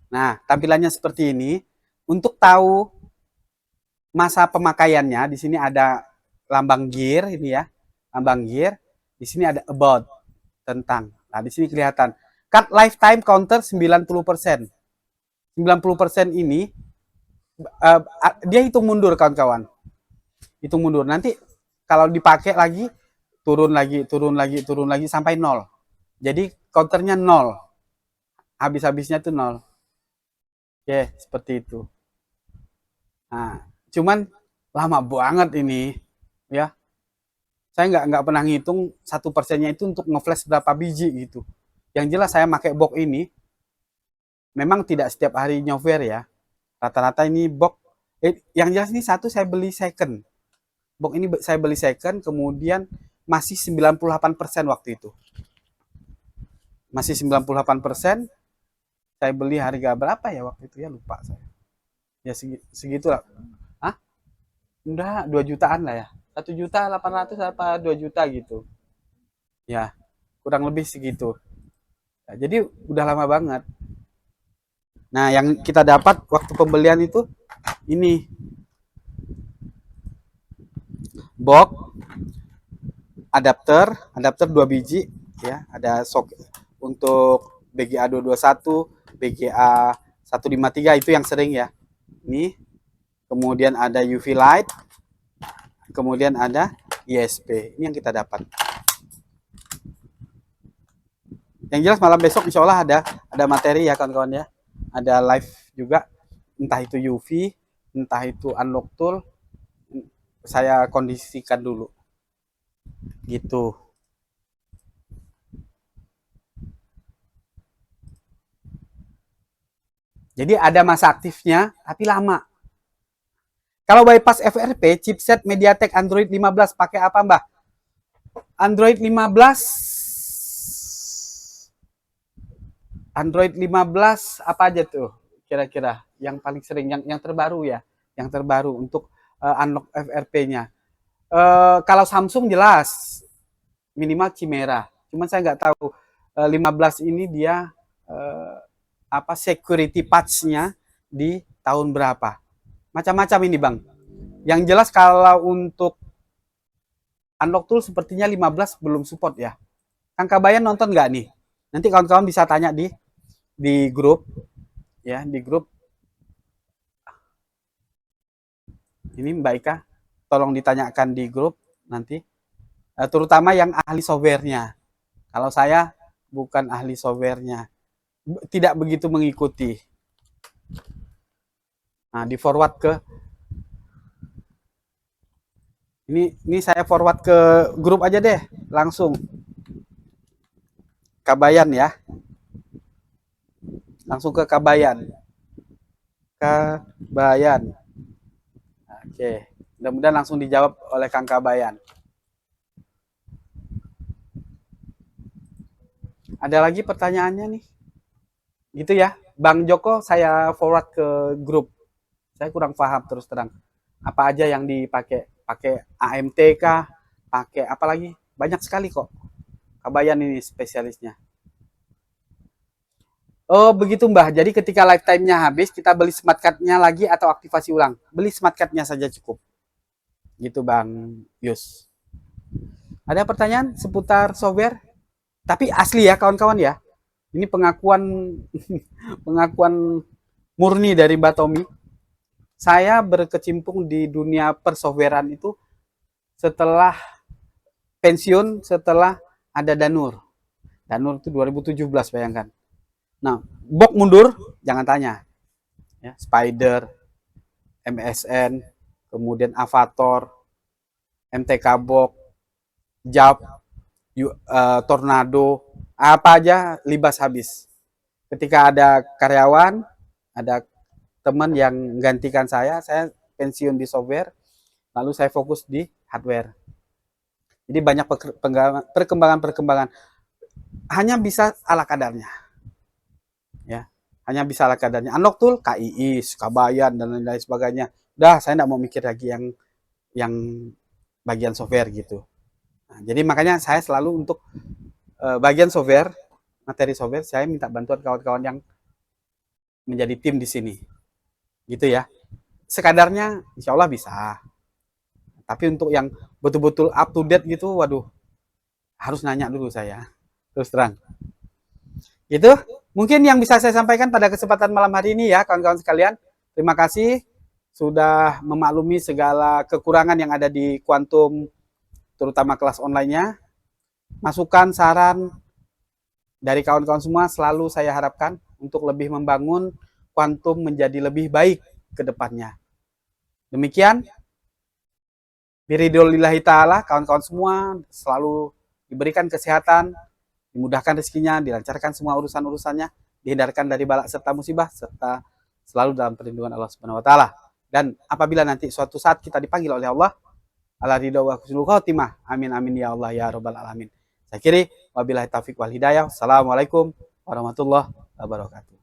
Nah, tampilannya seperti ini. Untuk tahu masa pemakaiannya, di sini ada lambang gear ini ya. Lambang gear. Di sini ada about tentang. Nah, di sini kelihatan cut lifetime counter 90%. 90% ini dia hitung mundur kawan-kawan. Hitung mundur. Nanti kalau dipakai lagi turun lagi, turun lagi, turun lagi sampai 0. Jadi counternya 0. Habis-habisnya tuh 0. Oke, seperti itu. Nah, cuman lama banget ini, ya. Saya nggak pernah ngitung 1%-nya itu untuk ngeflash berapa biji gitu. Yang jelas saya pakai box ini, memang tidak setiap hari nyover ya. Rata-rata ini box, yang jelas ini satu saya beli second. Box ini saya beli second, kemudian masih 98% waktu itu. Masih 98%, saya beli harga berapa ya waktu itu ya, lupa saya. Ya segitulah. Hah? Udah 2 jutaan lah ya. 1.800.000 apa 2 juta gitu. Ya, kurang lebih segitu. Nah, jadi udah lama banget. Nah, yang kita dapat waktu pembelian itu ini box adapter 2 biji ya, ada soket untuk BGA 221, BGA 153 itu yang sering ya. Ini kemudian ada UV light, kemudian ada ISP. Ini yang kita dapat. Yang jelas malam besok insya Allah ada materi ya kawan-kawan ya. Ada live juga, entah itu UV, entah itu unlock tool. Saya kondisikan dulu. Gitu. Jadi ada masa aktifnya, tapi lama. Kalau bypass FRP, chipset MediaTek Android 15 pakai apa, Mbak? Android 15 Android 15 apa aja tuh kira-kira yang paling sering, yang terbaru ya, yang terbaru untuk unlock FRP-nya. Kalau Samsung jelas minimal Chimera. Cuman saya nggak tahu 15 ini dia eh, apa security patch-nya di tahun berapa. Macam-macam ini Bang. Yang jelas kalau untuk unlock tool sepertinya 15 belum support ya. Kang Kabayan nonton nggak nih? Nanti kawan-kawan bisa tanya di grup ya, di grup. Ini Mbak Ika, tolong ditanyakan di grup nanti. Terutama yang ahli softwarenya. Kalau saya bukan ahli softwarenya, tidak begitu mengikuti. Nah, di forward ke ini saya forward ke grup aja deh, langsung. Kabayan ya. Langsung ke Kabayan. Kabayan. Oke, mudah-mudahan langsung dijawab oleh Kang Kabayan. Ada lagi pertanyaannya nih? Gitu ya. Bang Joko saya forward ke grup. Saya kurang paham terus terang. Apa aja yang dipakai? Pakai AMT kah? Pakai apa lagi? Banyak sekali kok. Kabayan ini spesialisnya. Oh begitu Mbah. Jadi ketika lifetime-nya habis, kita beli smart card-nya lagi atau aktivasi ulang. Beli smart card-nya saja cukup. Gitu Bang Yus. Ada pertanyaan seputar software? Tapi asli ya kawan-kawan ya. Ini pengakuan pengakuan murni dari Mbak Tommy. Saya berkecimpung di dunia persoftwarean itu setelah pensiun, setelah ada Danur. Danur itu 2017 bayangkan. Nah, Bok mundur, jangan tanya. Ya, Spider, MSN, kemudian Avatar, MTK Bok, Jab, Tornado, apa aja libas habis. Ketika ada karyawan, ada teman yang menggantikan saya pensiun di software, lalu saya fokus di hardware. Jadi banyak perkembangan-perkembangan. Hanya bisa ala kadarnya. Ya, hanya bisa ala kadarnya. Unlock tool, KII, Kabayan, dan lain-lain sebagainya. Udah, saya nggak mau mikir lagi yang bagian software gitu. Nah, jadi makanya saya selalu untuk bagian software, materi software, saya minta bantuan kawan-kawan yang menjadi tim di sini. Gitu ya. Sekadarnya insya Allah bisa. Tapi untuk yang betul-betul up to date gitu, waduh, harus nanya dulu saya. Terus terang. Itu mungkin yang bisa saya sampaikan pada kesempatan malam hari ini ya, kawan-kawan sekalian. Terima kasih sudah memaklumi segala kekurangan yang ada di Quantum, terutama kelas online-nya. Masukan, saran dari kawan-kawan semua selalu saya harapkan untuk lebih membangun Quantum menjadi lebih baik ke depannya. Demikian, biridullillahi ta'ala, kawan-kawan semua selalu diberikan kesehatan, dimudahkan rezekinya, dilancarkan semua urusan-urusannya, dihindarkan dari balak serta musibah, serta selalu dalam perlindungan Allah Subhanahu wa taala. Dan apabila nanti suatu saat kita dipanggil oleh Allah, ala ridha wa husnul khotimah. Amin amin ya Allah ya rabbal alamin. Saya kiri wabillahi taufik wal hidayah. Assalamualaikum warahmatullahi wabarakatuh.